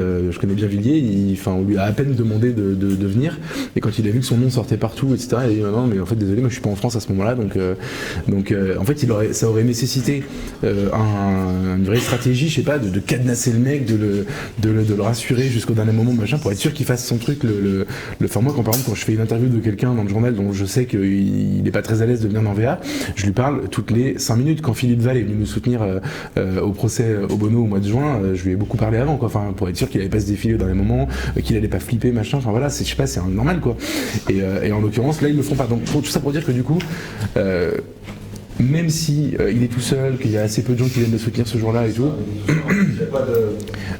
[SPEAKER 2] On lui a à peine demandé de venir. Et quand il a vu que son nom sortait partout, etc., il a dit non, mais en fait, désolé, moi, je suis pas en France à ce moment-là. Donc, en fait, ça aurait nécessité une vraie stratégie, je sais pas, de cadenasser le mec, de le rassurer jusqu'au dernier moment, machin, pour être sûr qu'il fasse son truc. Enfin, moi, par exemple, quand je fais une interview de quelqu'un dans le journal dont je sais qu'il n'est pas très à l'aise de venir dans VA, je lui parle toutes les 5 minutes. Quand Philippe Val est venu me soutenir au procès Obono au mois de juin, je lui ai beaucoup parlé avant, quoi. Enfin, pour être sûr qu'il n'allait pas se défiler au dernier moment, qu'il allait pas flipper, machin. Enfin voilà, je sais pas, c'est normal, quoi. Et en l'occurrence, là, ils le font pas. Donc, tout ça pour dire que du coup, même si il est tout seul, qu'il y a assez peu de gens qui viennent le soutenir ce jour-là et tout.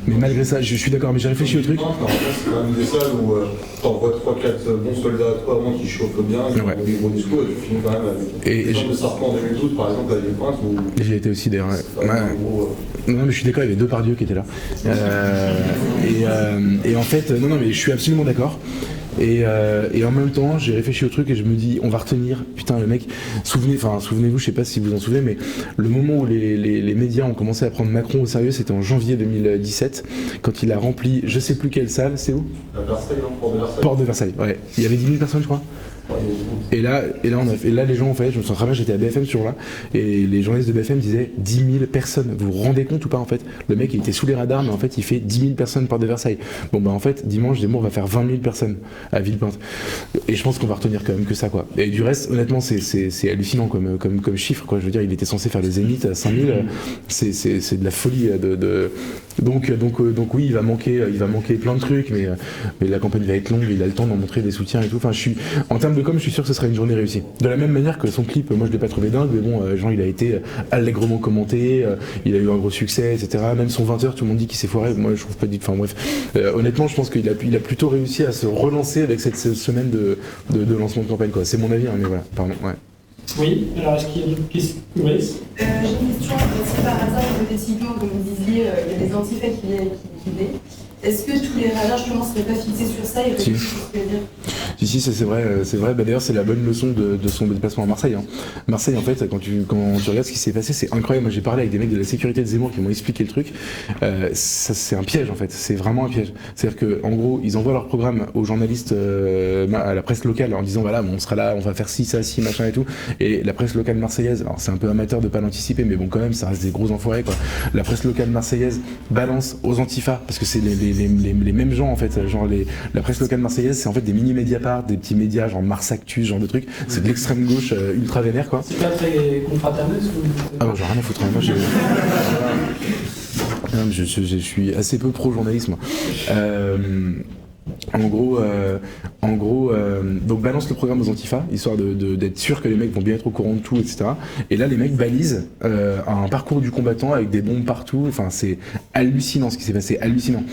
[SPEAKER 2] Mais malgré ça, je suis d'accord, mais j'ai réfléchi au truc.
[SPEAKER 6] C'est quand même des salles où t'envoies 3-4 bons soldats à toi avant qui chauffent bien, qui font des gros discours, et tu finis quand même avec des gens de Sarpan en 2012, par exemple, à des pointes où...
[SPEAKER 2] J'ai été aussi d'ailleurs. Non, mais je suis d'accord, il y avait 2 Pardieu qui étaient là. Et en fait, non, mais je suis absolument d'accord. Et en même temps, j'ai réfléchi au truc et je me dis, on va retenir, putain, le mec, souvenez-vous, je sais pas si vous en souvenez, mais le moment où les médias ont commencé à prendre Macron au sérieux, c'était en janvier 2017, quand il a rempli, je sais plus quelle salle, c'est où ?
[SPEAKER 6] Versailles, non ? Port de Versailles.
[SPEAKER 2] Port de Versailles, ouais. Il y avait 10 000 personnes, je crois. Et là, les gens, en fait, je me souviens très bien, j'étais à BFM ce jour-là, et les journalistes de BFM disaient 10 000 personnes. Vous vous rendez compte ou pas, en fait ? Le mec, il était sous les radars, mais en fait, il fait 10 000 personnes Porte de Versailles. Bon, bah, en fait, dimanche, Zemmour va faire 20 000 personnes à Villepinte. Et je pense qu'on va retenir quand même que ça, quoi. Et du reste, honnêtement, c'est hallucinant comme chiffre, quoi. Je veux dire, il était censé faire le Zénith à 5 000. C'est de la folie. Donc oui, il va manquer plein de trucs, mais la campagne va être longue, il a le temps d'en montrer des soutiens et tout. Enfin, en termes de com, je suis sûr que ce sera une journée réussie. De la même manière que son clip, moi je l'ai pas trouvé dingue, mais bon, genre il a été allègrement commenté, il a eu un gros succès, etc. Même son 20h, tout le monde dit qu'il s'est foiré, moi je trouve pas du tout. Enfin bref, honnêtement, je pense qu'il a plutôt réussi à se relancer avec cette semaine de lancement de campagne, quoi. C'est mon avis, hein, mais voilà, pardon, ouais.
[SPEAKER 1] Oui, alors est-ce qu'il y a d'autres questions ? Oui.
[SPEAKER 7] J'ai une question, si par hasard, hypothétiquement, comme vous disiez, il y a des antifas qui viennent, est-ce que tous les radars justement ne seraient pas fixés sur ça et
[SPEAKER 2] Si. Si, c'est vrai. Bah, d'ailleurs, c'est la bonne leçon de son déplacement à Marseille. Hein. Marseille, en fait, quand tu regardes ce qui s'est passé, c'est incroyable. Moi, j'ai parlé avec des mecs de la sécurité de Zemmour qui m'ont expliqué le truc. Ça, c'est un piège, en fait. C'est vraiment un piège. C'est-à-dire que, en gros, ils envoient leur programme aux journalistes, à la presse locale, en disant voilà, bon, on sera là, on va faire ci, ça, ci, machin et tout. Et la presse locale marseillaise, alors c'est un peu amateur de pas l'anticiper, mais bon, quand même, ça reste des gros enfoirés, quoi. La presse locale marseillaise balance aux antifas, parce que c'est les mêmes gens, en fait. Genre, la presse locale marseillaise, c'est en fait des mini Mediapart, des petits médias, genre Mars Actu, ce genre de trucs. C'est de l'extrême gauche ultra vénère, quoi.
[SPEAKER 1] C'est pas très confraternel, ce que vous dites ?
[SPEAKER 2] Ah non, j'ai rien à foutre. Moi, je suis assez peu pro-journalisme. En gros, donc balance le programme aux antifas, histoire d'être sûr que les mecs vont bien être au courant de tout, etc. Et là, les mecs balisent un parcours du combattant avec des bombes partout. Enfin, c'est hallucinant ce qui s'est passé, hallucinant.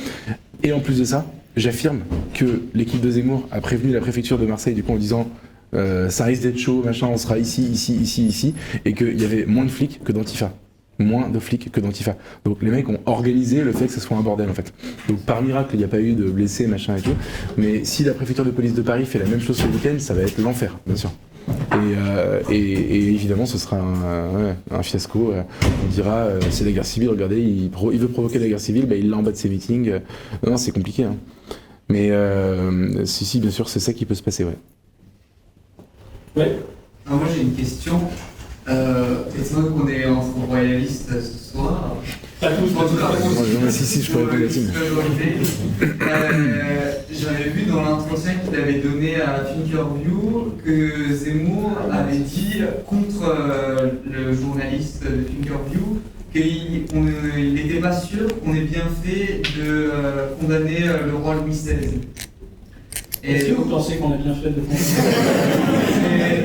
[SPEAKER 2] Et en plus de ça, j'affirme que l'équipe de Zemmour a prévenu la préfecture de Marseille, du coup, en disant ça risque d'être chaud, machin, on sera ici, et qu'il y avait moins de flics que d'antifas. Moins de flics que d'antifa. Donc les mecs ont organisé le fait que ce soit un bordel, en fait. Donc par miracle, il n'y a pas eu de blessés, machin et tout. Mais si la préfecture de police de Paris fait la même chose ce week-end, ça va être l'enfer, bien sûr. Et évidemment, ce sera un fiasco. On dira c'est la guerre civile, regardez, il veut provoquer la guerre civile, bah, il l'a en bas de ses meetings. Non, c'est compliqué. Hein. Mais si, bien sûr, c'est ça qui peut se passer, ouais.
[SPEAKER 1] Ouais.
[SPEAKER 8] Alors moi j'ai une question. Étant donné qu'on est entre royalistes ce soir,
[SPEAKER 1] Pas tous,
[SPEAKER 2] si, je peux répondre là-dessus.
[SPEAKER 8] J'avais vu dans l'entretien qu'il avait donné à Thinkerview que Zemmour avait dit contre le journaliste de Thinkerview qu'il n'était pas sûr qu'on ait bien fait de condamner le roi Louis XVI.
[SPEAKER 1] Est-ce que vous pensez qu'on a bien fait de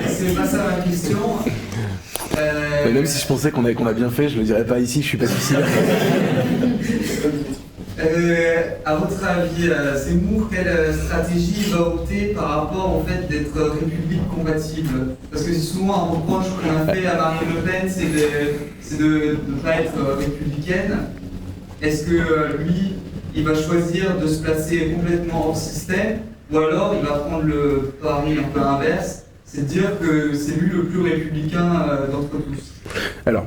[SPEAKER 8] C'est pas ça ma question.
[SPEAKER 2] Même si je pensais qu'on a bien fait, je le dirais pas ici, je suis pas suicidaire.
[SPEAKER 8] À votre avis, Zemmour, quelle stratégie va opter par rapport au fait d'être république compatible ? Parce que c'est souvent un reproche qu'on a fait à Marine Le Pen, c'est de ne pas être républicaine. Est-ce que lui, il va choisir de se placer complètement hors système, ou alors il va prendre le pari un peu inverse, c'est de dire que c'est lui le plus républicain d'entre tous?
[SPEAKER 2] Alors,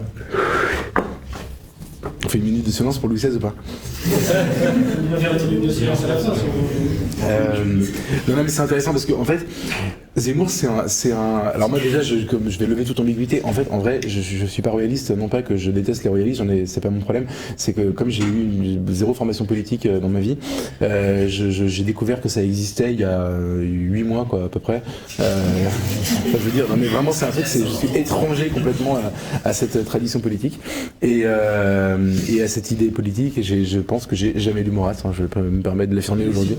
[SPEAKER 2] on fait une minute de silence pour Louis XVI ou pas?
[SPEAKER 1] On va faire une minute de silence à la fin.
[SPEAKER 2] Non, mais c'est intéressant parce que en fait, Zemmour, c'est un. Alors moi déjà, comme je vais lever toute ambiguïté. En fait, en vrai, je suis pas royaliste. Non pas que je déteste les royalistes. C'est pas mon problème. C'est que comme j'ai eu zéro formation politique dans ma vie, j'ai découvert que ça existait il y a 8 mois, quoi, à peu près. Je veux dire, non mais vraiment, c'est un truc. Je suis étranger complètement à cette tradition politique et à cette idée politique. Et je pense que j'ai jamais lu Maurras. Hein, je vais me permettre de l'affirmer aujourd'hui.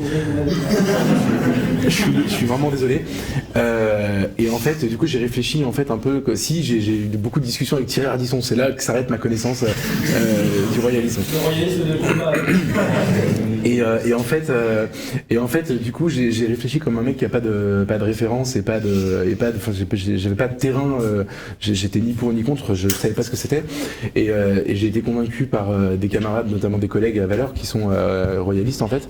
[SPEAKER 2] Je suis vraiment désolé. Et en fait, du coup, j'ai réfléchi en fait un peu. Si j'ai eu beaucoup de discussions avec Thierry Ardisson, c'est là que s'arrête ma connaissance du royalisme.
[SPEAKER 1] Le royalisme de combat.
[SPEAKER 2] Et en fait, du coup, j'ai réfléchi comme un mec qui a pas de référence et enfin, j'avais pas de terrain. J'étais ni pour ni contre. Je savais pas ce que c'était. Et j'ai été convaincu par des camarades, notamment des collègues à Valeurs, qui sont royalistes en fait,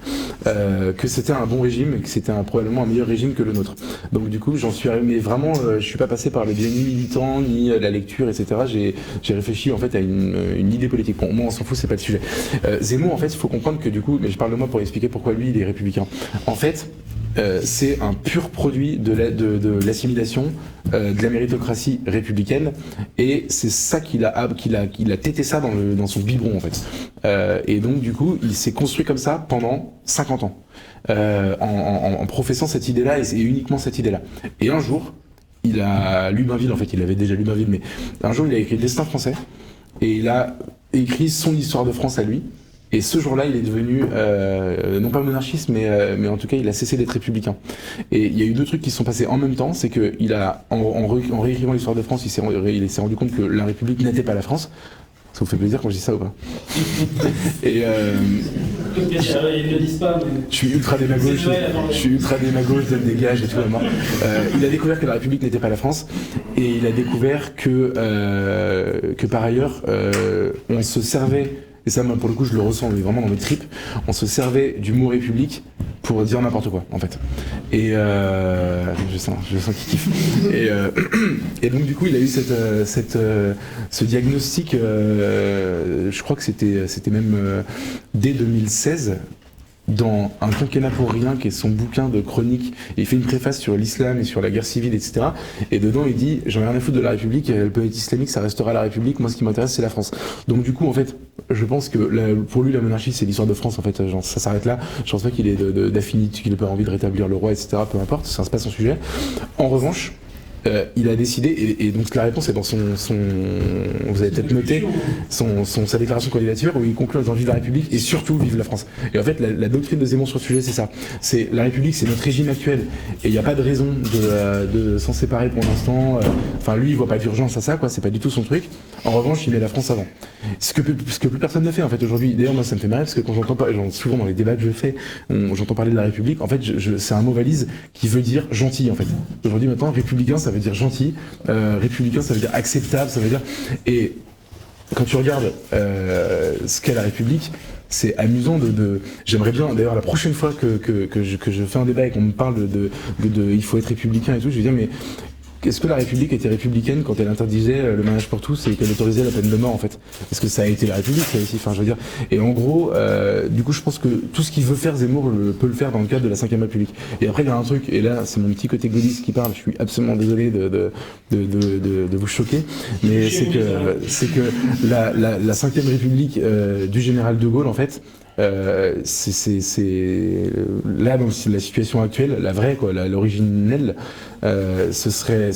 [SPEAKER 2] que c'était un bon régime et que c'était probablement un meilleur régime que le nôtre. Donc du coup, j'en suis arrivé, mais vraiment, je suis pas passé par le biais ni militant, ni la lecture, etc. J'ai réfléchi en fait à une idée politique. Bon, moi, on s'en fout, c'est pas le sujet. Zemmour, en fait, il faut comprendre que du coup, mais je parle de moi pour expliquer pourquoi lui, il est républicain. En fait, c'est un pur produit de l'assimilation, de la méritocratie républicaine, et c'est ça qu'il a tété ça dans son biberon en fait. Et donc du coup, il s'est construit comme ça pendant 50 ans, en professant cette idée-là et uniquement cette idée-là. Et un jour, il a lu Bainville, en fait, il avait déjà lu Bainville, mais un jour, il a écrit le Destin français, et il a écrit son histoire de France à lui. Et ce jour-là, il est devenu, non pas monarchiste, mais en tout cas, il a cessé d'être républicain. Et il y a eu deux trucs qui se sont passés en même temps, c'est que il a, en réécrivant l'histoire de France, il s'est rendu compte que la République n'était pas la France. Ça vous fait plaisir quand je dis ça ou pas? Et
[SPEAKER 1] ils ne le disent pas, mais...
[SPEAKER 2] Je suis ultra démagogue, je donne des gages et tout. Il a découvert que la République n'était pas la France, et il a découvert que par ailleurs, on se servait, et ça, pour le coup, je le ressens vraiment dans mes tripes, on se servait du mot République pour dire n'importe quoi, en fait. Et je sens qu'il kiffe. Et donc, du coup, il a eu ce diagnostic, je crois que c'était même dès 2016, dans Un quinquennat pour rien, qui est son bouquin de chronique, et il fait une préface sur l'islam et sur la guerre civile, etc. Et dedans, il dit, j'en ai rien à foutre de la République, elle peut être islamique, ça restera la République, moi ce qui m'intéresse, c'est la France. Donc du coup, en fait, je pense que pour lui, la monarchie, c'est l'histoire de France, en fait, genre, ça s'arrête là. Je pense pas qu'il ait d'affinité, qu'il ait pas envie de rétablir le roi, etc. Peu importe, c'est pas son sujet. En revanche, il a décidé, et donc la réponse est dans son vous avez peut-être noté, sa déclaration de candidature, où il conclut en disant vive la République et surtout vive la France. Et en fait, la doctrine de Zemmour sur le sujet, c'est ça. C'est la République, c'est notre régime actuel, et il n'y a pas de raison de s'en séparer pour l'instant. Enfin, lui, il voit pas d'urgence à ça, quoi. C'est pas du tout son truc. En revanche, il met la France avant. Ce que plus personne ne fait, en fait, aujourd'hui. D'ailleurs, moi, ça me fait marrer, parce que quand j'entends pas, souvent dans les débats que je fais, j'entends parler de la République. En fait, c'est un mot valise qui veut dire gentil, en fait. Aujourd'hui, maintenant, républicain, ça veut dire gentil, républicain ça veut dire acceptable, ça veut dire... Et quand tu regardes ce qu'est la République, c'est amusant j'aimerais bien, d'ailleurs la prochaine fois que je fais un débat et qu'on me parle de il faut être républicain et tout, je vais dire mais est-ce que la République était républicaine quand elle interdisait le mariage pour tous et qu'elle autorisait la peine de mort en fait? Parce que ça a été la République ça aussi, enfin je veux dire. Et en gros, du coup je pense que tout ce qu'il veut faire Zemmour peut le faire dans le cadre de la 5ème République. Et après il y a un truc, et là c'est mon petit côté gaulliste qui parle, je suis absolument désolé de vous choquer, mais c'est que la 5ème République du général de Gaulle en fait, c'est là dans la situation actuelle, la vraie quoi, l'originelle, ce serait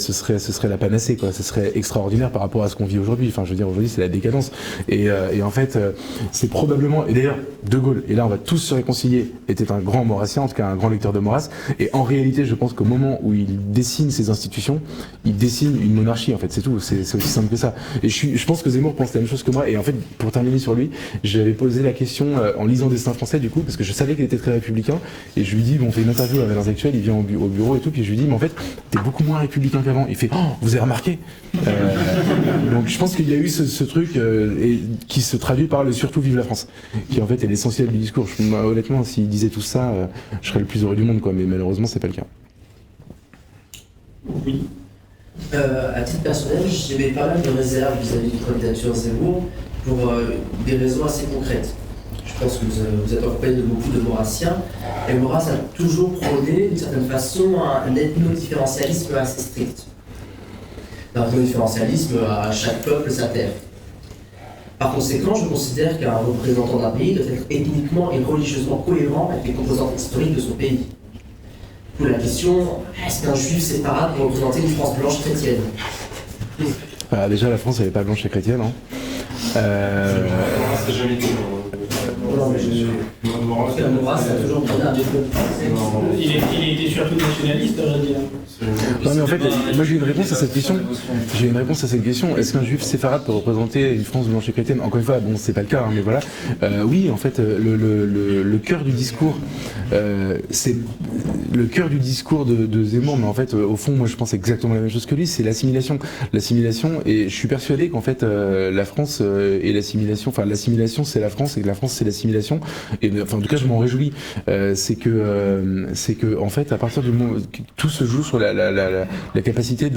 [SPEAKER 2] la panacée quoi, ce serait extraordinaire par rapport à ce qu'on vit aujourd'hui. Enfin je veux dire aujourd'hui c'est la décadence et en fait c'est probablement, et d'ailleurs de Gaulle, et là on va tous se réconcilier, était un grand maurassien, en tout cas un grand lecteur de Maurras, et en réalité je pense qu'au moment où il dessine ses institutions, il dessine une monarchie en fait, c'est tout, c'est aussi simple que ça. Et je pense que Zemmour pense la même chose que moi, et en fait pour terminer sur lui, j'avais posé la question en lisant Destin français du coup, parce que je savais qu'il était très républicain, et je lui dis, on fait une interview à Valeurs Actuelles, il vient au bureau et tout, puis je lui dis, mais en fait, t'es beaucoup moins républicain qu'avant. Il fait, oh, vous avez remarqué donc je pense qu'il y a eu ce truc et qui se traduit par le surtout vive la France, qui en fait est l'essentiel du discours. Honnêtement, s'il disait tout ça, je serais le plus heureux du monde, quoi, mais malheureusement, c'est pas le cas.
[SPEAKER 1] Oui.
[SPEAKER 9] À titre personnel, j'avais pas mal de réserves vis-à-vis de candidature Zemmour pour des raisons assez concrètes. Je pense que vous êtes accompagné de beaucoup de maurassiens, et Maurras a toujours prôné d'une certaine façon un ethno-différentialisme assez strict. Un ethno-différentialisme à chaque peuple sa terre. Par conséquent, je considère qu'un représentant d'un pays doit être ethniquement et religieusement cohérent avec les composantes historiques de son pays. Pour la question, est-ce qu'un juif séparat peut représenter une France blanche chrétienne?
[SPEAKER 2] Déjà, la France, elle n'est pas blanche et chrétienne. Hein.
[SPEAKER 9] Maurras, ça a toujours bien
[SPEAKER 1] Il était surtout nationaliste, j'allais dire.
[SPEAKER 2] Non mais en fait, moi j'ai une réponse à cette question. Est-ce qu'un juif séfarade peut représenter une France blanche et chrétienne? Encore une fois, bon, c'est pas le cas, hein, mais voilà. Oui, en fait, le cœur du discours, c'est le cœur du discours de Zemmour, mais en fait, au fond, moi je pense exactement la même chose que lui, c'est l'assimilation. L'assimilation, et je suis persuadé qu'en fait, la France et l'assimilation, enfin l'assimilation c'est la France et que la France c'est l'assimilation. Et enfin, en tout cas, je m'en réjouis. C'est que en fait, à partir du moment que tout se joue sur la capacité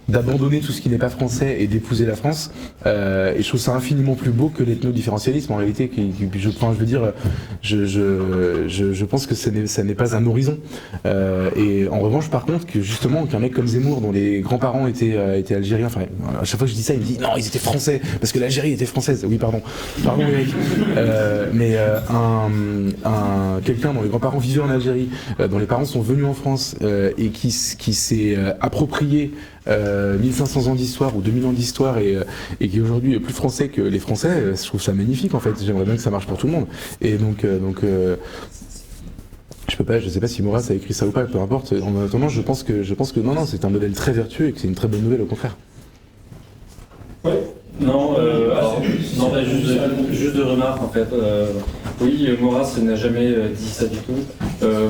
[SPEAKER 2] d'abandonner tout ce qui n'est pas français et d'épouser la France. Et je trouve ça infiniment plus beau que l'ethno-différentialisme en réalité. Je pense que ça n'est pas un horizon. Et en revanche, par contre, que justement qu'un mec comme Zemmour, dont les grands-parents étaient algériens, enfin à chaque fois que je dis ça, il me dit non, ils étaient français parce que l'Algérie était française. Oui, pardon Eric. Quelqu'un dont les grands-parents vivaient en Algérie, dont les parents sont venus en France et qui s'est approprié 1500 ans d'histoire ou 2000 ans d'histoire et qui aujourd'hui est plus français que les Français, je trouve ça magnifique en fait. J'aimerais bien que ça marche pour tout le monde. Et donc je sais pas si Maurras a écrit ça ou pas, peu importe. En attendant, je pense que non, c'est un modèle très vertueux et que c'est une très bonne nouvelle au contraire.
[SPEAKER 1] Ouais.
[SPEAKER 5] Non, juste de remarques en fait. Oui, Maurras n'a jamais dit ça du tout.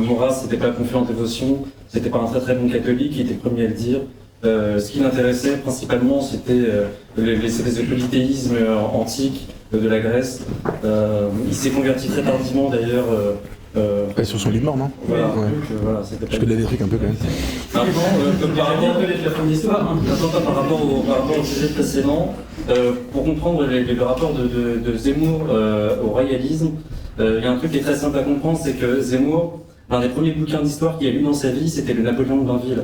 [SPEAKER 5] Maurras, c'était pas confié en dévotion, c'était pas un très très bon catholique, il était le premier à le dire. Ce qui l'intéressait principalement, c'était les espèces de polythéisme antique de la Grèce. Il s'est converti très tardivement d'ailleurs.
[SPEAKER 2] Sur son lit de mort, non?
[SPEAKER 5] Voilà,
[SPEAKER 2] ouais.
[SPEAKER 5] Donc, voilà,
[SPEAKER 2] je connais des trucs un peu quand même.
[SPEAKER 5] Par rapport au sujet précédent, pour comprendre le rapport de Zemmour au royalisme, il y a un truc qui est très simple à comprendre, c'est que Zemmour, l'un des premiers bouquins d'histoire qu'il a lu dans sa vie, c'était le Napoléon de Blainville.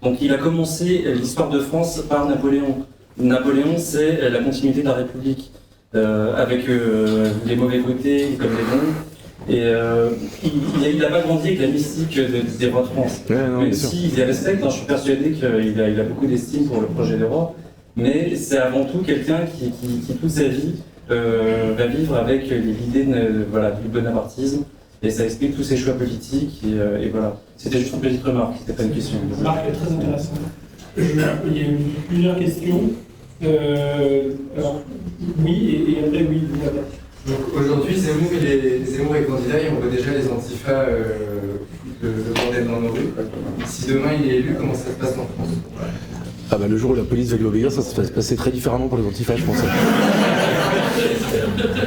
[SPEAKER 5] Donc il a commencé l'histoire de France par Napoléon. Napoléon, c'est la continuité de la République, avec les mauvais côtés comme les bons. Et il n'a pas grandi avec la mystique des rois de France.
[SPEAKER 2] Ouais, non,
[SPEAKER 5] même s'il les respecte, je suis persuadé qu'il a beaucoup d'estime pour le projet des rois. Mais c'est avant tout quelqu'un qui toute sa vie va vivre avec l'idée du bonapartisme. Et ça explique tous ses choix politiques. Et voilà. C'était juste une petite remarque, c'était pas une question.
[SPEAKER 1] Remarque très intéressante. Il y a eu plusieurs questions. Alors, oui, et après, oui, vous avez.
[SPEAKER 10] Donc aujourd'hui, Zemmour est candidat et on voit déjà les antifas le bordel dans nos rues. Si demain il est élu, comment ça se passe en France?
[SPEAKER 2] Ah bah le jour où la police va lui obéir, ça va se passer très différemment pour les antifas, je pense.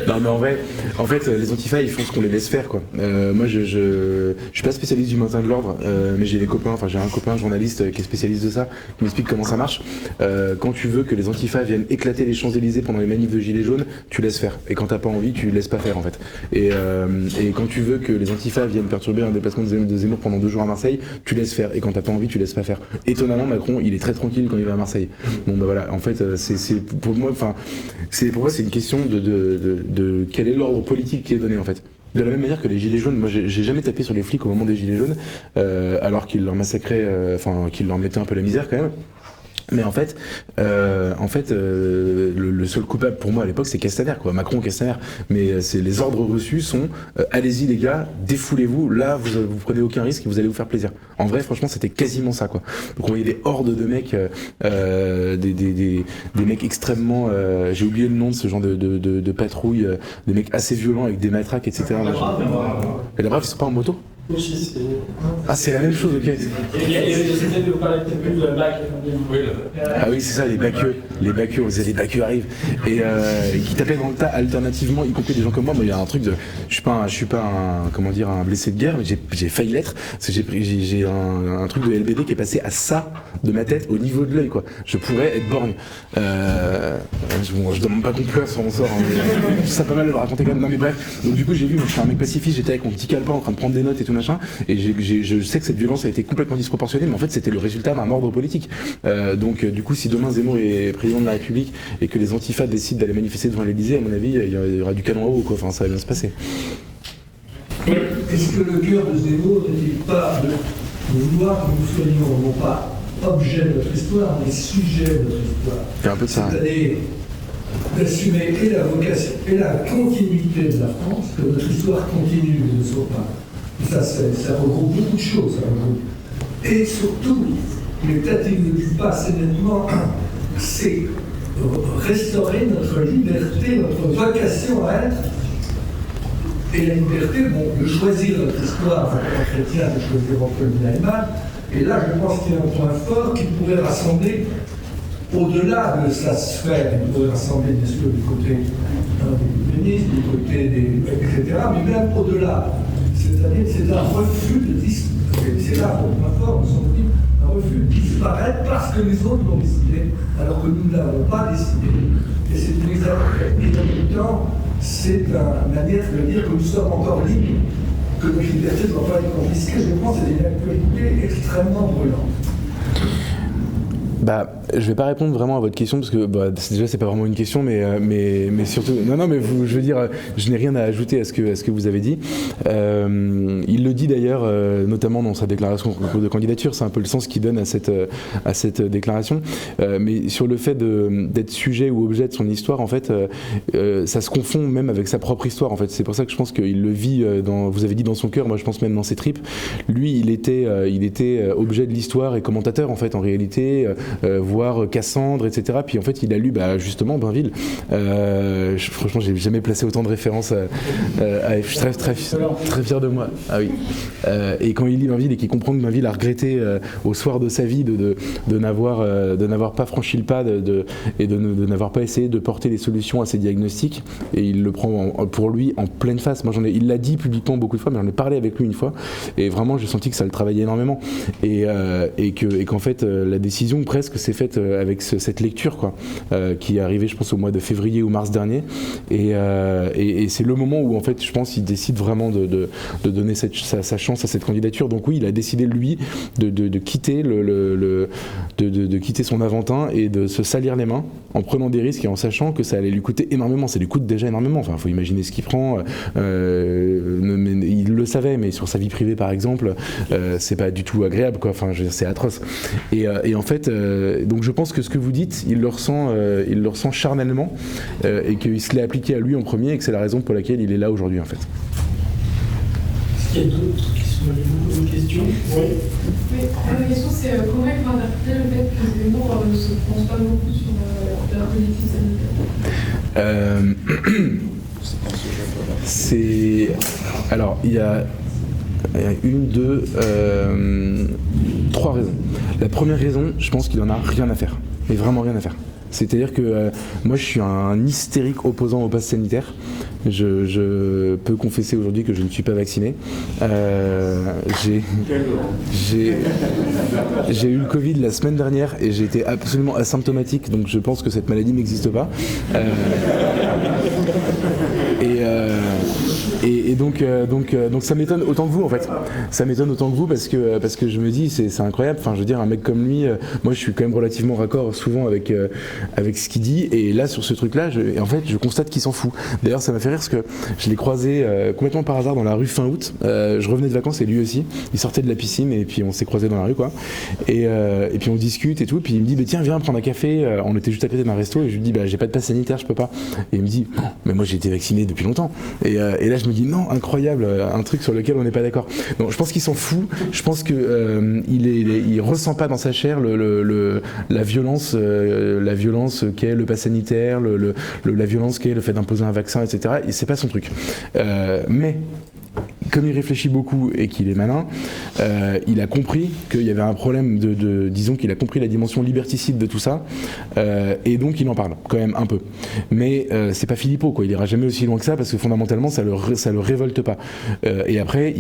[SPEAKER 2] Non mais en vrai, en fait, les antifas ils font ce qu'on les laisse faire quoi. Moi je suis pas spécialiste du maintien de l'ordre, mais j'ai un copain journaliste qui est spécialiste de ça, qui m'explique comment ça marche. Quand tu veux que les antifas viennent éclater les Champs-Élysées pendant les manifs de Gilets jaunes, tu laisses faire. Et quand t'as pas envie, tu laisses pas faire en fait. Et quand tu veux que les antifas viennent perturber un déplacement de Zemmour pendant 2 jours à Marseille, tu laisses faire. Et quand t'as pas envie, tu laisses pas faire. Étonnamment, Macron, il est très tranquille quand il va à Marseille. Bon bah voilà, en fait, pour moi c'est une question de quel est l'ordre politique qui est donné en fait. De la même manière que les gilets jaunes, moi j'ai jamais tapé sur les flics au moment des gilets jaunes, alors qu'ils leur massacraient, qu'ils leur mettaient un peu la misère quand même. Mais en fait, le seul coupable pour moi à l'époque c'est Castaner quoi, Macron, Castaner. Mais c'est les ordres reçus sont allez-y les gars, défoulez-vous, là vous prenez aucun risque et vous allez vous faire plaisir. En vrai franchement c'était quasiment ça quoi. Donc on voyait des hordes de mecs, des mecs extrêmement, j'ai oublié le nom de ce genre de patrouille, des mecs assez violents avec des matraques etc. Et la brave ils sont pas en moto?
[SPEAKER 1] Aussi, c'est...
[SPEAKER 2] Ah, c'est la même chose, ok.
[SPEAKER 1] C'était de vous parler peut-être plus de la BAC.
[SPEAKER 2] Ah oui, c'est ça, les baqueux, on disait les baqueux arrivent. Et qui tapaient dans le tas alternativement, y compris des gens comme moi. Moi, il y a un truc de. Je suis pas un blessé de guerre, mais j'ai failli l'être. Parce que j'ai un truc de LBD qui est passé à ça de ma tête, au niveau de l'œil, quoi. Je pourrais être borgne. Je demande pas qu'on pleure sur mon sort. Hein, ça pas mal de le raconter quand même. Non, mais bref. Donc, du coup, j'ai vu, moi, je suis un mec pacifiste, j'étais avec mon petit calepin en train de prendre des notes et tout machin, et je sais que cette violence a été complètement disproportionnée, mais en fait c'était le résultat d'un ordre politique. Donc du coup si demain Zemmour est président de la République et que les antifas décident d'aller manifester devant l'Elysée, à mon avis il y aura du canon à eau quoi, enfin ça va bien se passer.
[SPEAKER 11] Est-ce que le cœur de Zemmour n'est pas de vouloir que nous soyons non pas objet de notre histoire, mais sujet de notre histoire?
[SPEAKER 2] C'est un peu de ça.
[SPEAKER 11] C'est-à-dire d'assumer et la vocation et la continuité de la France, que notre histoire continue ne soit pas. Et ça regroupe beaucoup de choses. Ça regroupe. Et surtout, mais peut-être il ne le dit pas assez nettement, c'est restaurer notre liberté, notre vocation à être. Et la liberté, bon, de choisir notre histoire, en tant que chrétien, de choisir entre le bien et le mal. Et là, je pense qu'il y a un point fort qui pourrait rassembler, au-delà de sa sphère, il pourrait rassembler bien sûr du côté des féministes, du côté des. etc., mais même au-delà. C'est-à-dire que c'est un refus de disparaître. C'est là le point fort, me semble-t-il, un refus de disparaître parce que les autres l'ont décidé, alors que nous ne l'avons pas décidé. Et c'est une et en même temps, c'est une manière de dire que nous sommes encore libres, que notre liberté ne doit pas être confisquée. Je pense que c'est une actualité extrêmement brûlante.
[SPEAKER 2] Je vais pas répondre vraiment à votre question parce que déjà c'est pas vraiment une question, mais surtout non mais je veux dire, je n'ai rien à ajouter à ce que vous avez dit. Il le dit d'ailleurs notamment dans sa déclaration de candidature, c'est un peu le sens qu'il donne à cette déclaration. Mais sur le fait d'être sujet ou objet de son histoire, en fait, ça se confond même avec sa propre histoire. En fait, c'est pour ça que je pense qu'il le vit vous avez dit dans son cœur, moi je pense même dans ses tripes. Lui, il était objet de l'histoire et commentateur en fait en réalité. Voir Cassandre, etc. Puis en fait, il a lu justement Bainville. Franchement, j'ai jamais placé autant de références je suis très fier de moi. Ah oui. Et quand il lit Bainville et qu'il comprend que Bainville a regretté au soir de sa vie de n'avoir pas franchi le pas et de n'avoir pas essayé de porter les solutions à ses diagnostics, et il le prend pour lui en pleine face. Moi, il l'a dit publiquement beaucoup de fois, mais j'en ai parlé avec lui une fois, et vraiment, j'ai senti que ça le travaillait énormément, et qu'en fait, la décision presque s'est faite avec cette lecture qui est arrivée je pense au mois de février ou mars dernier, et c'est le moment où en fait je pense qu'il décide vraiment de donner sa chance à cette candidature. Donc oui, il a décidé lui de quitter de quitter son Aventin et de se salir les mains en prenant des risques et en sachant que ça allait lui coûter énormément. Ça lui coûte déjà énormément, enfin faut imaginer ce qu'il prend, il le savait, mais sur sa vie privée par exemple, c'est pas du tout agréable enfin je veux dire, c'est atroce, et en fait donc je pense que ce que vous dites, il le ressent charnellement, et qu'il se l'est appliqué à lui en premier, et que c'est la raison pour laquelle il est là aujourd'hui en fait.
[SPEAKER 1] Est-ce qu'il y a d'autres questions? Oui.
[SPEAKER 12] Ma question c'est comment il faut interpréter le fait que Zemmour ne se prononce pas beaucoup sur la politique sanitaire?
[SPEAKER 2] Alors il y a trois raisons. La première raison, je pense qu'il en a rien à faire, mais vraiment rien à faire. C'est-à-dire que moi je suis un hystérique opposant au pass sanitaire. Je peux confesser aujourd'hui que je ne suis pas vacciné. J'ai eu le Covid la semaine dernière et j'ai été absolument asymptomatique, donc je pense que cette maladie n'existe pas. Et donc ça m'étonne autant que vous en fait. Ça m'étonne autant que vous parce que je me dis c'est incroyable. Enfin je veux dire un mec comme lui, moi je suis quand même relativement raccord souvent avec ce qu'il dit, et là sur ce truc là en fait je constate qu'il s'en fout. D'ailleurs ça m'a fait rire parce que je l'ai croisé complètement par hasard dans la rue fin août. Je revenais de vacances et lui aussi. Il sortait de la piscine et puis on s'est croisés dans la rue quoi. Et puis on discute et tout. Puis il me dit tiens viens prendre un café. On était juste à côté d'un resto et je lui dis j'ai pas de passe sanitaire, je peux pas. Et il me dit mais moi j'ai été vacciné depuis longtemps. Et là je me dis non, incroyable, un truc sur lequel on n'est pas d'accord. Donc je pense qu'il s'en fout. Je pense que il ressent pas dans sa chair la violence qu'est le pass sanitaire, la violence qu'est le fait d'imposer un vaccin, etc. Et c'est pas son truc. Mais comme il réfléchit beaucoup et qu'il est malin, il a compris qu'il y avait un problème disons qu'il a compris la dimension liberticide de tout ça, et donc il en parle quand même un peu. Mais c'est pas Philippot quoi, il ira jamais aussi loin que ça parce que fondamentalement ça le révolte pas. Et après,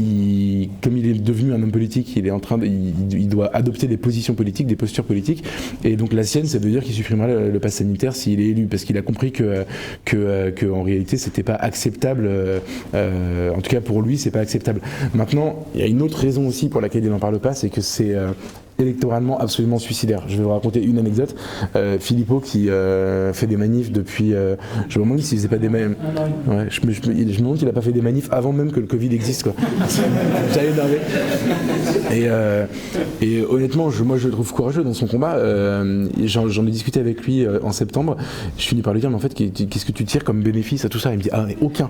[SPEAKER 2] comme il est devenu un homme politique, il doit adopter des positions politiques, des postures politiques, et donc la sienne c'est de dire qu'il supprimera le pass sanitaire s'il est élu, parce qu'il a compris que en réalité c'était pas acceptable, en tout cas pour lui c'est pas acceptable. Maintenant, il y a une autre raison aussi pour laquelle il n'en parle pas, c'est que c'est électoralement absolument suicidaire. Je vais vous raconter une anecdote. Philippot qui fait des manifs depuis... je me demande s'il faisait pas des manifs... Ouais, je me demande qu'il n'a pas fait des manifs avant même que le Covid existe quoi. J'allais énerver. Et honnêtement, moi je le trouve courageux dans son combat. J'en ai discuté avec lui en septembre. Je finis par lui dire, mais en fait, qu'est-ce que tu tires comme bénéfice à tout ça? Il me dit, ah mais aucun.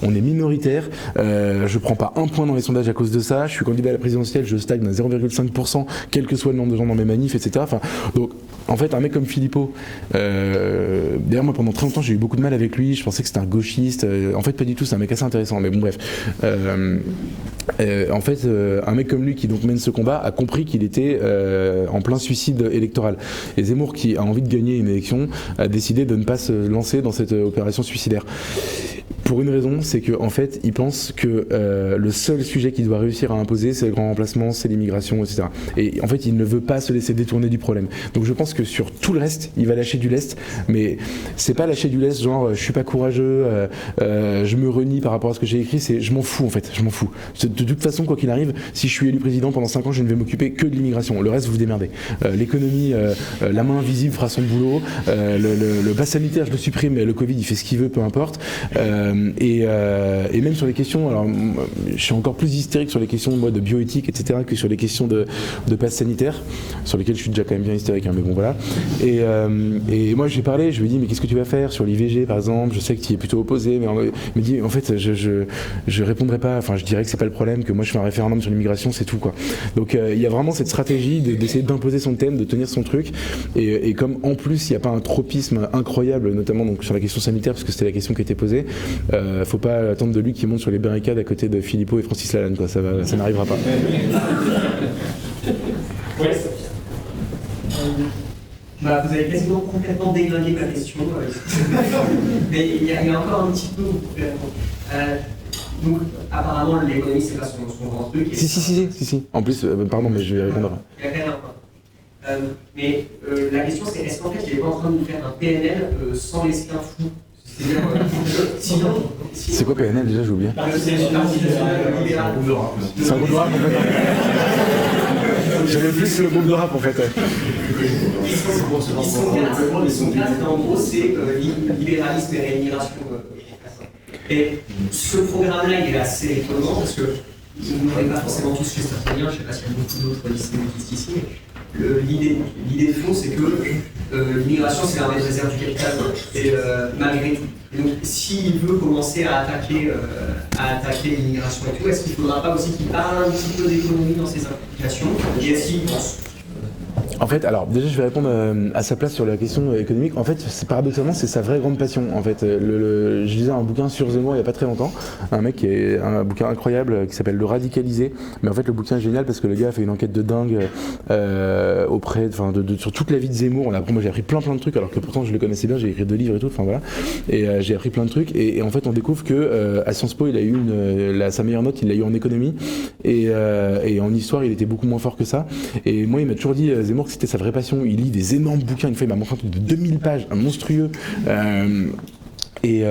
[SPEAKER 2] On est minoritaire. Je prends pas un point dans les sondages à cause de ça. Je suis candidat à la présidentielle, je stagne à 0,5%, quel que soit le nombre de gens dans mes manifs, etc. Enfin, donc, en fait, un mec comme Philippot, d'ailleurs moi pendant très longtemps j'ai eu beaucoup de mal avec lui. Je pensais que c'était un gauchiste. En fait, pas du tout. C'est un mec assez intéressant. Mais bon, bref. En fait, un mec comme lui qui donc mène ce combat a compris qu'il était en plein suicide électoral. Et Zemmour, qui a envie de gagner une élection, a décidé de ne pas se lancer dans cette opération suicidaire. Pour une raison, c'est qu'en fait, il pense que le seul sujet qu'il doit réussir à imposer, c'est le grand remplacement, c'est l'immigration, etc. Et en fait, il ne veut pas se laisser détourner du problème. Donc je pense que sur tout le reste, il va lâcher du lest, mais c'est pas lâcher du lest genre je suis pas courageux, je me renie par rapport à ce que j'ai écrit, c'est je m'en fous en fait, je m'en fous. De toute façon, quoi qu'il arrive, si je suis élu président pendant 5 ans, je ne vais m'occuper que de l'immigration. Le reste, vous vous démerdez. L'économie, la main invisible fera son boulot. Le pass sanitaire, je le supprime, mais le Covid, il fait ce qu'il veut, peu importe. Et même sur les questions, alors je suis encore plus hystérique sur les questions de bioéthique, etc., que sur les questions de pass sanitaire, sur lesquelles je suis déjà quand même bien hystérique, hein, mais bon voilà. Et moi j'ai parlé, je lui ai dit mais qu'est-ce que tu vas faire sur l'IVG par exemple? Je sais que tu y es plutôt opposé, mais il me dit en fait je répondrai pas, enfin je dirais que c'est pas le problème, que moi je fais un référendum sur l'immigration, c'est tout quoi. Donc il y a vraiment cette stratégie d'essayer d'imposer son thème, de tenir son truc, et comme en plus il n'y a pas un tropisme incroyable, notamment donc sur la question sanitaire, parce que c'était la question qui était posée, faut pas attendre de lui qu'il monte sur les barricades à côté de Philippot et Francis Lalanne, quoi. Ça n'arrivera pas.
[SPEAKER 13] Bah, vous avez quasiment complètement déglingué ma question. Mais il y a encore un petit peu. Donc, apparemment, l'économie, c'est pas son grand truc.
[SPEAKER 2] Si. En plus, pardon, mais je vais répondre.
[SPEAKER 13] Il y a quand même un point. Mais la question, c'est est-ce qu'en fait, il n'est pas en train de nous faire un PNL sans les skins fous?
[SPEAKER 2] C'est quoi PNL déjà, j'ai oublié?
[SPEAKER 13] C'est une partie libérale.
[SPEAKER 2] C'est un groupe de rap en fait. J'avais plus le groupe de rap en fait.
[SPEAKER 13] Ils sont quatre, et en gros, c'est libéralisme et réimmigration. Et ce programme-là, il est assez étonnant parce que vous n'aurez pas forcément tous chez certains, je ne sais pas s'il y a beaucoup d'autres lycéens ici, mais l'idée de fond, c'est que l'immigration, c'est l'armée de réserve du capital, et malgré tout. Et donc, s'il veut commencer à attaquer l'immigration et tout, est-ce qu'il ne faudra pas aussi qu'il parle un petit peu d'économie dans ses implications? Et est-ce qu'il pense?
[SPEAKER 2] En fait, alors déjà je vais répondre à sa place sur la question économique. En fait, paradoxalement, c'est sa vraie grande passion. En fait, je lisais un bouquin sur Zemmour il n'y a pas très longtemps, un mec qui est un bouquin incroyable qui s'appelle Le Radicalisé. Mais en fait, le bouquin est génial parce que le gars a fait une enquête de dingue sur toute la vie de Zemmour. Moi, j'ai appris plein de trucs alors que pourtant je le connaissais bien. J'ai écrit 2 livres et tout. Enfin voilà. Et j'ai appris plein de trucs. Et en fait, on découvre que à Sciences Po, il a eu sa meilleure note, il l'a eu en économie et en histoire, il était beaucoup moins fort que ça. Et moi, il m'a toujours dit Zemmour que c'était sa vraie passion. Il lit des énormes bouquins. Une fois, il m'a montré un truc de 2000 pages, un monstrueux. Et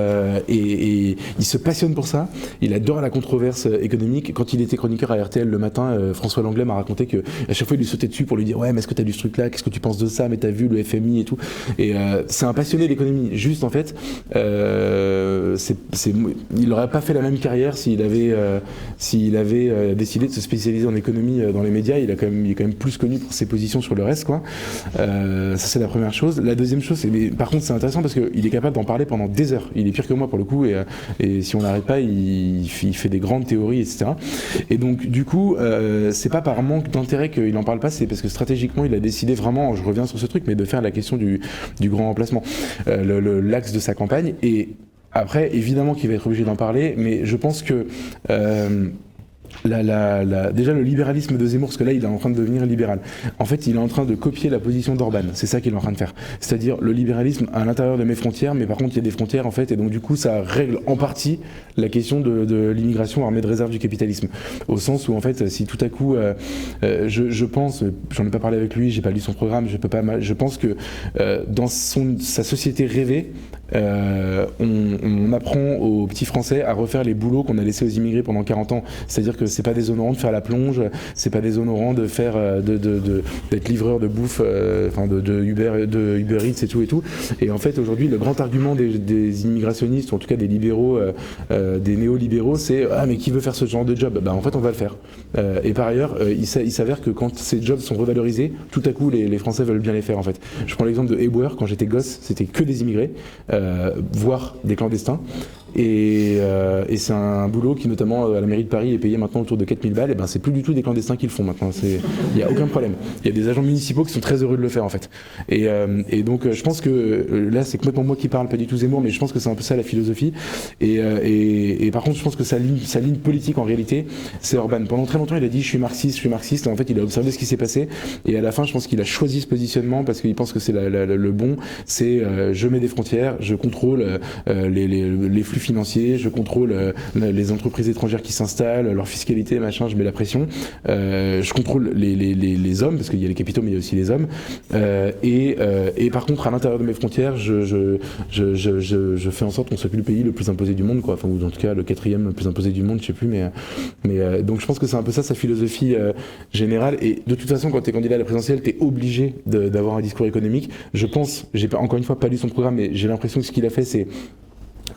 [SPEAKER 2] il se passionne pour ça. Il adore la controverse économique. Quand il était chroniqueur à RTL le matin, François Langlais m'a raconté que à chaque fois il lui sautait dessus pour lui dire ouais mais est-ce que t'as lu ce truc là, qu'est-ce que tu penses de ça, mais t'as vu le FMI et tout. Et c'est un passionné d'économie. Juste en fait, il n'aurait pas fait la même carrière s'il avait décidé de se spécialiser en économie dans les médias. Il est quand même plus connu pour ses positions sur le reste quoi. Ça c'est la première chose. La deuxième chose, par contre c'est intéressant parce qu'il est capable d'en parler pendant des heures. Il est pire que moi pour le coup et si on l'arrête pas il fait des grandes théories etc. Et donc du coup c'est pas par manque d'intérêt qu'il en parle pas, c'est parce que stratégiquement il a décidé vraiment, je reviens sur ce truc, mais de faire la question du grand remplacement l'axe de sa campagne. Et après évidemment qu'il va être obligé d'en parler, mais je pense que déjà le libéralisme de Zemmour, parce que là il est en train de devenir libéral. En fait, il est en train de copier la position d'Orban. C'est ça qu'il est en train de faire. C'est-à-dire le libéralisme à l'intérieur de mes frontières, mais par contre il y a des frontières en fait, et donc du coup ça règle en partie la question de l'immigration armée de réserve du capitalisme. Au sens où en fait, si tout à coup, je pense, j'en ai pas parlé avec lui, j'ai pas lu son programme, je pense que dans sa société rêvée, on apprend aux petits Français à refaire les boulots qu'on a laissés aux immigrés pendant 40 ans. C'est-à-dire que c'est pas déshonorant de faire la plonge, c'est pas déshonorant de faire d'être livreur de bouffe, de Uber Eats et tout. Et en fait, aujourd'hui, le grand argument des immigrationnistes, ou en tout cas des libéraux, des néolibéraux, c'est « Ah, mais qui veut faire ce genre de job ?» En fait, on va le faire. Et par ailleurs, il s'avère que quand ces jobs sont revalorisés, tout à coup, les Français veulent bien les faire, en fait. Je prends l'exemple de Éboueur. Quand j'étais gosse, c'était que des immigrés, voire des clandestins. Et c'est un boulot qui, notamment à la mairie de Paris, est payé maintenant autour de 4000 balles. Et ben, c'est plus du tout des clandestins qui le font maintenant. Il n'y a aucun problème. Il y a des agents municipaux qui sont très heureux de le faire, en fait. Et donc, je pense que là, c'est complètement moi qui parle, pas du tout Zemmour, mais je pense que c'est un peu ça la philosophie. Et par contre, je pense que sa ligne politique, en réalité, c'est Orban. Pendant très longtemps, il a dit je suis marxiste. Et en fait, il a observé ce qui s'est passé. Et à la fin, je pense qu'il a choisi ce positionnement parce qu'il pense que c'est le bon. C'est je mets des frontières, je contrôle les flux financiers, je contrôle les entreprises étrangères qui s'installent, leur fiscalité, machin, je mets la pression. Je contrôle les hommes, parce qu'il y a les capitaux, mais il y a aussi les hommes. Et par contre, à l'intérieur de mes frontières, je fais en sorte qu'on soit plus le pays le plus imposé du monde, quoi. Enfin, ou en tout cas le 4e le plus imposé du monde, je sais plus, mais donc je pense que c'est un peu ça sa philosophie générale. Et de toute façon, quand t'es candidat à la présidentielle, t'es obligé d'avoir un discours économique. Je pense, j'ai encore une fois pas lu son programme, mais j'ai l'impression que ce qu'il a fait, c'est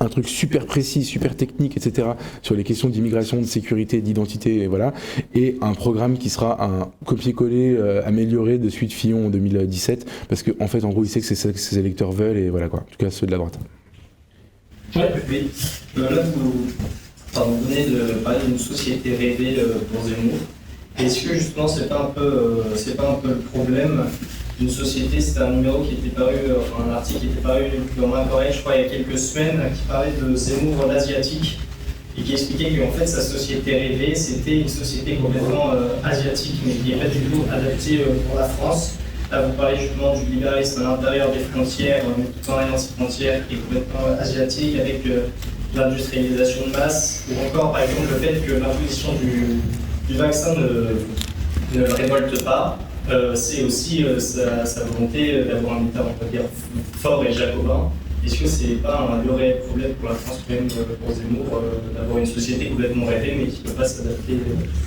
[SPEAKER 2] un truc super précis, super technique, etc. sur les questions d'immigration, de sécurité, d'identité, et voilà. Et un programme qui sera un copier-coller amélioré de celui de Fillon en 2017, parce qu'en fait, en gros, il sait que c'est ça que ses électeurs veulent, et voilà quoi. En tout cas, ceux de la droite.
[SPEAKER 14] Ouais, oui. Là, vous venez de parler d'une société rêvée pour Zemmour. Est-ce que justement, c'est pas un peu le problème d'une société? C'était un numéro qui était paru, un article qui était paru dans Incorrect, je crois, il y a quelques semaines, qui parlait de Zemmour l'asiatique et qui expliquait qu'en fait sa société rêvée, c'était une société complètement asiatique, mais qui n'est pas du tout adaptée pour la France. Là, vous parlez justement du libéralisme à l'intérieur des frontières, mais tout en ayant ces frontières qui est complètement asiatique, avec l'industrialisation de masse, ou encore par exemple le fait que l'imposition du vaccin ne le révolte pas. C'est aussi sa volonté d'avoir un État, on peut dire, fort et jacobin. Est-ce que c'est pas un réel problème pour la France, même pour Zemmour, d'avoir une société complètement rêvée, mais qui ne peut pas s'adapter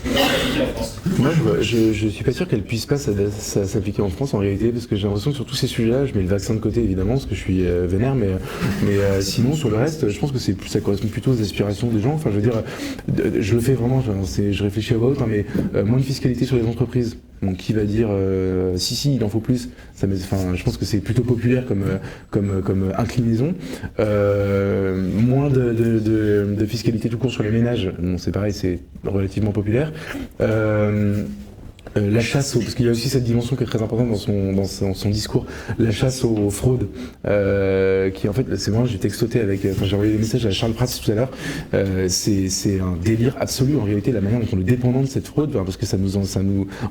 [SPEAKER 14] en France?
[SPEAKER 2] Moi, je suis pas sûr qu'elle puisse pas s'appliquer en France en réalité, parce que j'ai l'impression que sur tous ces sujets-là, je mets le vaccin de côté évidemment, parce que je suis vénère, mais sinon sur le reste, je pense que ça correspond plutôt aux aspirations des gens. Enfin, je veux dire, je le fais vraiment, je réfléchis à voix haute, mais moins de fiscalité sur les entreprises. Donc qui va dire si il en faut plus, je pense que c'est plutôt populaire comme inclinaison. Moins de fiscalité tout court sur les ménages, bon, c'est pareil, c'est relativement populaire. La chasse parce qu'il y a aussi cette dimension qui est très importante dans son discours, la chasse aux fraudes, qui en fait, c'est moi, j'ai textoté j'ai envoyé des messages à Charles Prats tout à l'heure, c'est un délire absolu en réalité, la manière dont on est dépendant de cette fraude, parce que ça nous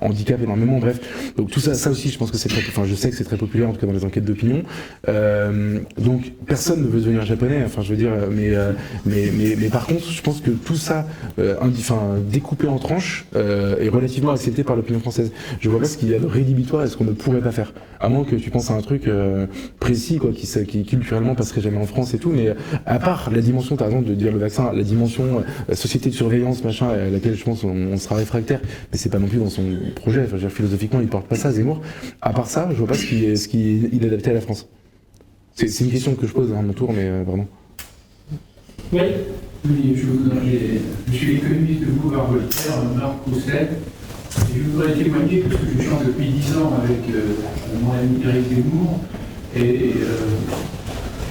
[SPEAKER 2] handicape énormément, bref. Donc tout ça aussi, je pense que je sais que c'est très populaire en tout cas dans les enquêtes d'opinion. Donc personne ne veut devenir japonais, mais par contre, je pense que tout ça, découpé en tranches, est relativement accepté par l'opinion française. Je vois pas ce qu'il y a de rédhibitoire et ce qu'on ne pourrait pas faire. À moins que tu penses à un truc précis, quoi, qui culturellement passerait jamais en France et tout, mais à part la dimension, t'as raison de dire le vaccin, la dimension société de surveillance, machin, à laquelle je pense on sera réfractaire, mais c'est pas non plus dans son projet. Enfin, je veux dire, philosophiquement, il porte pas ça, Zemmour. À part ça, je vois pas ce qui est adapté à la France. C'est une question que je pose à mon tour, mais pardon.
[SPEAKER 11] Oui, je suis économiste de Boulevard Voltaire, Marc Cousset. Je voudrais témoigner parce que je chante depuis 10 ans avec mon ami Eric Zemmour et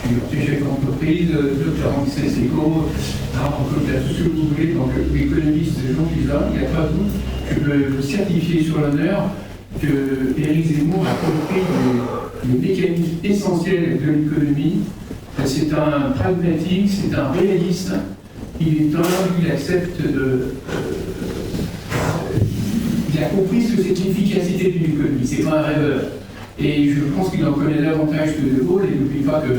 [SPEAKER 11] je suis chef d'entreprise, docteur en business éco, tout ce que vous voulez, donc l'économiste Jean Pizarro, il n'y a pas tout. Je peux certifier sur l'honneur que Eric Zemmour a compris le mécanisme essentiel de l'économie. C'est un pragmatique, c'est un réaliste. Il est humble, il accepte il a compris ce que c'est l'efficacité d'une économie, c'est pas un rêveur. Et je pense qu'il en connaît davantage que De Gaulle, et n'oublie pas que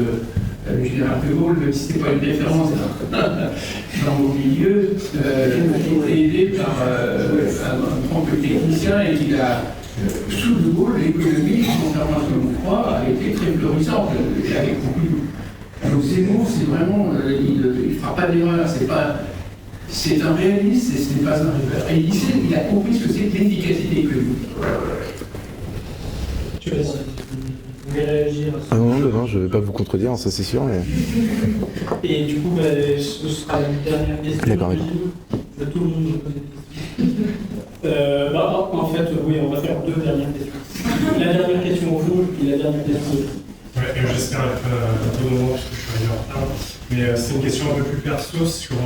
[SPEAKER 11] le général De Gaulle, même si ce n'est pas une référence dans mon milieu, a été aidé par un grand technicien et il a, sous De Gaulle, l'économie, contrairement à ce que l'on croit, a été très florissante, avec beaucoup Donc Zemmour, c'est vraiment, il ne fera pas d'erreur, c'est un réaliste et ce n'est pas un rêveur. Et il a compris ce que c'est que l'efficacité économique.
[SPEAKER 1] Tu vas réagir.
[SPEAKER 2] Ah non, je ne vais pas vous contredire, ça c'est sûr. Mais...
[SPEAKER 1] Et du coup, ce sera la dernière question.
[SPEAKER 2] D'accord.
[SPEAKER 1] Tout le monde me pose des questions. En fait, oui, on va faire 2 dernières questions. La dernière question au fond et la dernière question.
[SPEAKER 15] Ouais, j'espère être un peu moment parce que je suis arrivé en retard. Mais c'est une question un peu plus perso sur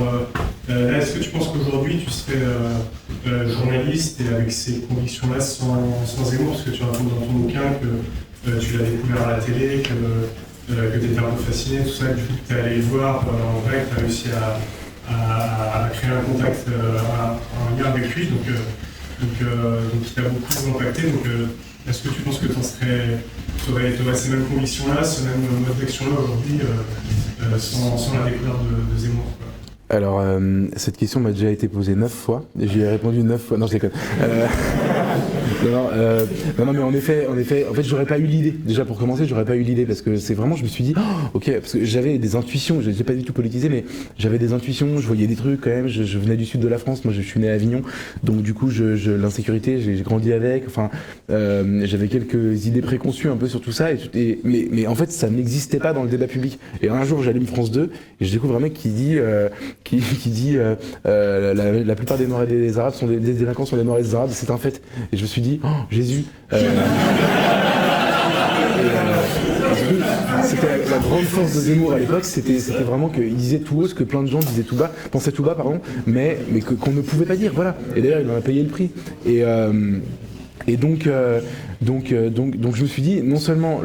[SPEAKER 15] là, est-ce que tu penses qu'aujourd'hui tu serais journaliste et avec ces convictions-là sans Zemmour, parce que tu racontes dans ton bouquin que tu l'as découvert à la télé, que tu étais un peu fasciné, tout ça, et du coup tu es allé le voir en vrai, que tu as réussi à créer un contact, un lien avec lui, donc il t'a beaucoup impacté. Donc, est-ce que tu penses que tu aurais ces mêmes convictions-là, ce même mode d'action-là aujourd'hui, sans la découverte de Zemmour, quoi?
[SPEAKER 2] Alors, cette question m'a déjà été posée 9 fois, et j'y ai répondu 9 fois. Non, je déconne. Non, mais en effet, en fait, j'aurais pas eu l'idée. Déjà, pour commencer, j'aurais pas eu l'idée, parce que c'est vraiment, je me suis dit, ok, parce que j'avais des intuitions, je n'étais pas du tout politisé, mais j'avais des intuitions, je voyais des trucs quand même, je venais du sud de la France, moi je suis né à Avignon, donc du coup, l'insécurité, j'ai grandi avec, enfin, j'avais quelques idées préconçues un peu sur tout ça, mais en fait, ça n'existait pas dans le débat public. Et un jour, j'allume France 2, et je découvre un mec qui dit la plupart des Noirs et des Arabes sont des délinquants sont des Noirs et des Arabes, c'est un fait. Et je me suis dit, oh, Jésus. C'était la grande force de Zemmour à l'époque, c'était vraiment qu'il disait tout haut ce que plein de gens disaient tout bas, pensaient tout bas, pardon, mais qu'on ne pouvait pas dire, voilà. Et d'ailleurs, il en a payé le prix. Et donc je me suis dit, non seulement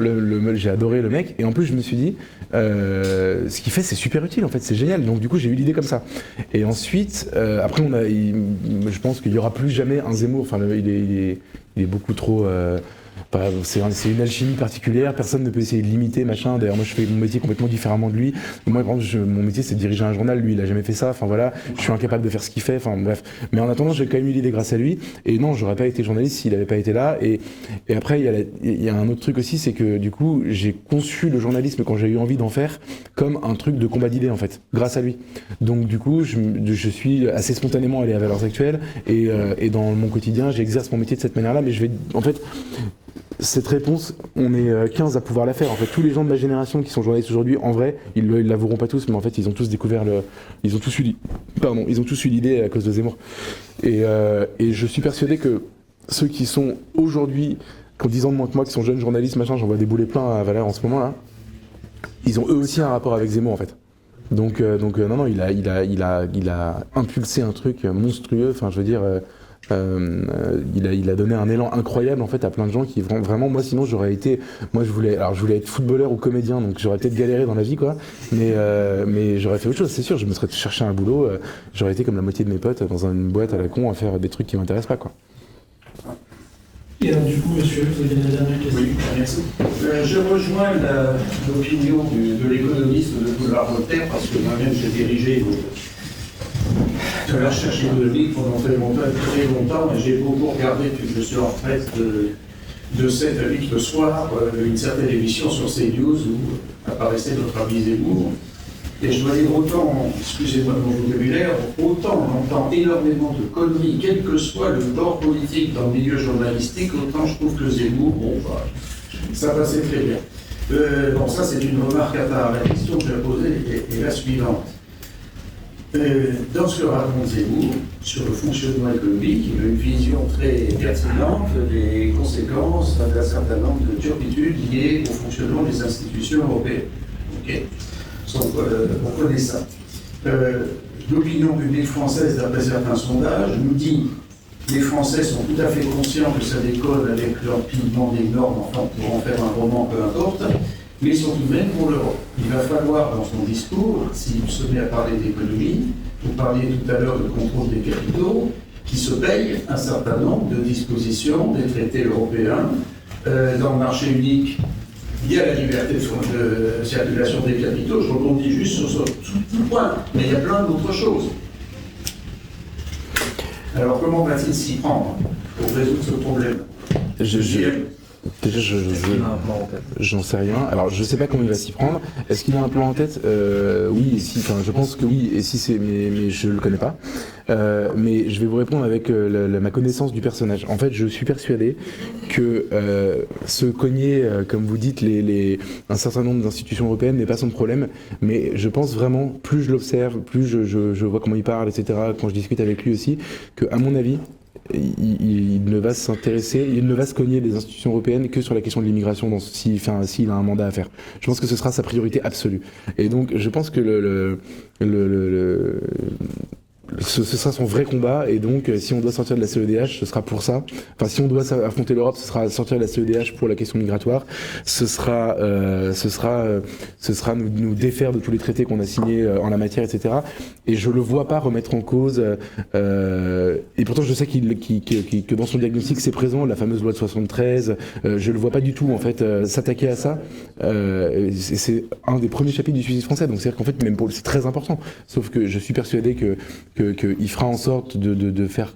[SPEAKER 2] j'ai adoré le mec, et en plus je me suis dit, ce qu'il fait c'est super utile en fait, c'est génial. Donc du coup j'ai eu l'idée comme ça. Et ensuite, après je pense qu'il n'y aura plus jamais un Zemmour, enfin il est beaucoup trop... c'est une alchimie particulière, personne ne peut essayer de l'imiter, machin. D'ailleurs, moi je fais mon métier complètement différemment de lui. Moi, par exemple, mon métier c'est de diriger un journal, lui il a jamais fait ça, enfin voilà, je suis incapable de faire ce qu'il fait, enfin bref. Mais en attendant, j'ai quand même eu l'idée grâce à lui, et non, j'aurais pas été journaliste s'il avait pas été là. Et après, il y a un autre truc aussi, c'est que du coup, j'ai conçu le journalisme quand j'ai eu envie d'en faire comme un truc de combat d'idées en fait, grâce à lui. Donc du coup, je suis assez spontanément allé à Valeurs Actuelles, et dans mon quotidien, j'exerce mon métier de cette manière-là, mais en fait, cette réponse, on est 15 à pouvoir la faire. En fait, tous les gens de ma génération qui sont journalistes aujourd'hui, en vrai, ils l'avoueront pas tous, mais en fait, ils ont tous découvert ils ont tous eu l'idée à cause de Zemmour. Et je suis persuadé que ceux qui sont aujourd'hui, qui ont 10 ans de moins que moi, qui sont jeunes journalistes, machin, j'en vois débouler plein à Valère en ce moment là, ils ont eux aussi un rapport avec Zemmour en fait. Donc non, il a impulsé un truc monstrueux. Enfin, je veux dire. Il a donné un élan incroyable en fait à plein de gens qui vraiment, moi sinon je voulais être footballeur ou comédien, donc j'aurais peut-être galéré dans la vie quoi, mais j'aurais fait autre chose, c'est sûr, je me serais cherché un boulot, j'aurais été comme la moitié de mes potes dans une boîte à la con à faire des trucs qui m'intéressent pas quoi.
[SPEAKER 1] Et alors du coup, monsieur, vous avez la dernière question.
[SPEAKER 16] Oui, merci. Je rejoins l'opinion de l'économiste de Boulevard Voltaire, parce que moi-même j'ai dirigé de la recherche économique pendant très longtemps, et j'ai beaucoup regardé, puis je suis en retraite de 7 à 8 le soir, une certaine émission sur CNews où apparaissait notre ami Zemmour. Et je dois dire autant, excusez-moi de mon vocabulaire, autant on entend énormément de conneries, quel que soit le bord politique dans le milieu journalistique, autant je trouve que Zemmour, ça passait très bien. Bon, ça c'est une remarque à part. La question que je vais poser est la suivante. Dans ce que raconte Zemmour sur le fonctionnement économique, il a une vision très pertinente des conséquences d'un certain nombre de turpitudes liées au fonctionnement des institutions européennes. Okay. On connaît ça. L'opinion publique française, d'après certains sondages, nous dit que les Français sont tout à fait conscients que ça décolle avec l'empilement des normes, enfin pour en faire un roman, peu importe, mais ils sont tout de même pour l'Europe. Il va falloir, dans son discours, s'il se met à parler d'économie, vous parliez tout à l'heure de contrôle des capitaux, qui se paye un certain nombre de dispositions des traités européens. Dans le marché unique, il y a la liberté de circulation des capitaux. Je rebondis juste sur ce petit point, mais il y a plein d'autres choses. Alors comment va-t-il s'y prendre pour résoudre ce problème?
[SPEAKER 2] Déjà, j'en sais rien. Alors, je sais pas comment il va s'y prendre. Est-ce qu'il a un plan en tête? Oui, et si. Enfin, je pense que oui. Et si c'est, mais je le connais pas. Mais je vais vous répondre avec ma connaissance du personnage. En fait, je suis persuadé que se cogner, comme vous dites, un certain nombre d'institutions européennes n'est pas son problème. Mais je pense vraiment, plus je l'observe, plus je vois comment il parle, etc. Quand je discute avec lui aussi, que à mon avis, il ne va s'intéresser, il ne va se cogner les institutions européennes que sur la question de l'immigration s'il a un mandat à faire. Je pense que ce sera sa priorité absolue. Et donc, je pense que ce sera son vrai combat, et donc si on doit sortir de la CEDH, ce sera pour ça. Enfin, si on doit affronter l'Europe, ce sera sortir de la CEDH pour la question migratoire. Ce sera nous défaire de tous les traités qu'on a signés en la matière, etc. Et je le vois pas remettre en cause. Et pourtant, je sais que dans son diagnostic, c'est présent, la fameuse loi de 73. Je le vois pas du tout en fait s'attaquer à ça. C'est un des premiers chapitres du suicide français. Donc c'est-à-dire qu'en fait, même c'est très important. Sauf que je suis persuadé qu'il fera en sorte de faire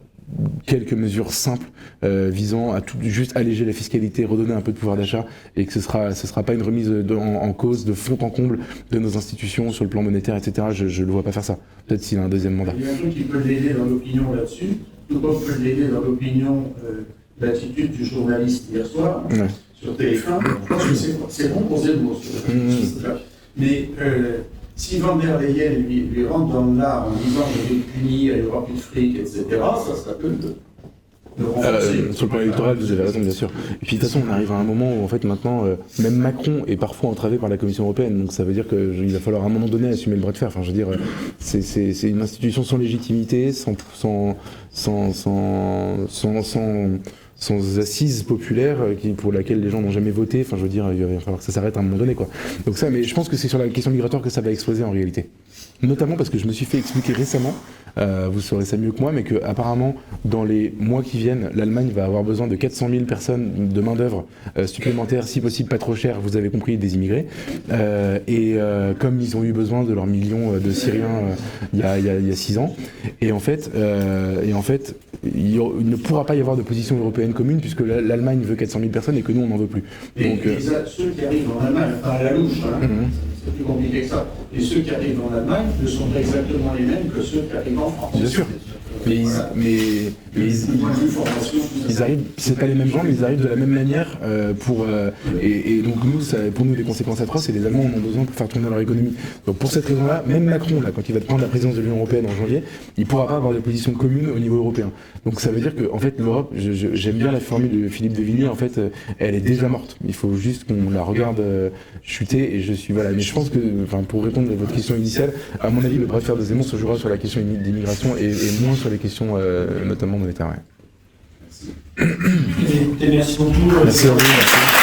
[SPEAKER 2] quelques mesures simples visant à juste alléger la fiscalité, redonner un peu de pouvoir d'achat, et que ce sera pas une remise en cause de fond en comble de nos institutions sur le plan monétaire, etc. Je le vois pas faire ça. Peut-être s'il a un deuxième mandat.
[SPEAKER 16] Il y a un truc qui peut l'aider dans l'opinion là-dessus, tout comme peut l'aider dans l'opinion l'attitude du journaliste hier soir sur TF1. Je pense que c'est bon pour Zemmour. Mais si Van der Leyen lui rentre dans l'art en disant qu'il est puni, il n'y aura plus de fric, etc., ça sera peu de renforcer.
[SPEAKER 2] Sur le plan électoral, vous avez raison, bien sûr. Et puis de toute façon, on arrive à un moment où en fait maintenant, même Macron est parfois entravé par la Commission européenne. Donc ça veut dire qu'il va falloir à un moment donné assumer le bras de fer. Enfin, je veux dire, c'est une institution sans légitimité, sans assise populaire pour laquelle les gens n'ont jamais voté. Enfin, je veux dire, il va falloir que ça s'arrête à un moment donné, quoi. Donc ça, mais je pense que c'est sur la question migratoire que ça va exploser en réalité. Notamment parce que je me suis fait expliquer récemment, vous saurez ça mieux que moi, mais que apparemment dans les mois qui viennent, l'Allemagne va avoir besoin de 400 000 personnes de main d'œuvre supplémentaires, si possible pas trop cher, vous avez compris, des immigrés. Et comme ils ont eu besoin de leurs millions de Syriens il y a 6 ans, et en fait, il ne pourra pas y avoir de position européenne commune puisque l'Allemagne veut 400 000 personnes et que nous on n'en veut plus.
[SPEAKER 16] Donc, ceux qui arrivent en Allemagne, enfin à la louche, c'est plus compliqué que ça. Et ceux qui arrivent en Allemagne ne sont pas exactement les mêmes que ceux qui arrivent en France.
[SPEAKER 2] Bien sûr. Mais ils arrivent, c'est pas les mêmes gens, mais ils arrivent de la même manière et donc pour nous les conséquences atroces, et les Allemands en ont besoin pour faire tourner leur économie. Donc pour cette raison-là, même Macron, là, quand il va prendre la présidence de l'Union européenne en janvier, il pourra pas avoir de position commune au niveau européen. Donc ça veut dire que en fait l'Europe, j'aime bien la formule de Philippe de Villiers, en fait, elle est déjà morte. Il faut juste qu'on la regarde chuter, et voilà. Mais je pense que, enfin, pour répondre à votre question initiale, à mon avis, le bras de fer de Zemmour se jouera sur la question d'immigration et moins sur les questions notamment monétaires.
[SPEAKER 1] Écoutez, merci beaucoup.
[SPEAKER 2] Merci à vous. Merci.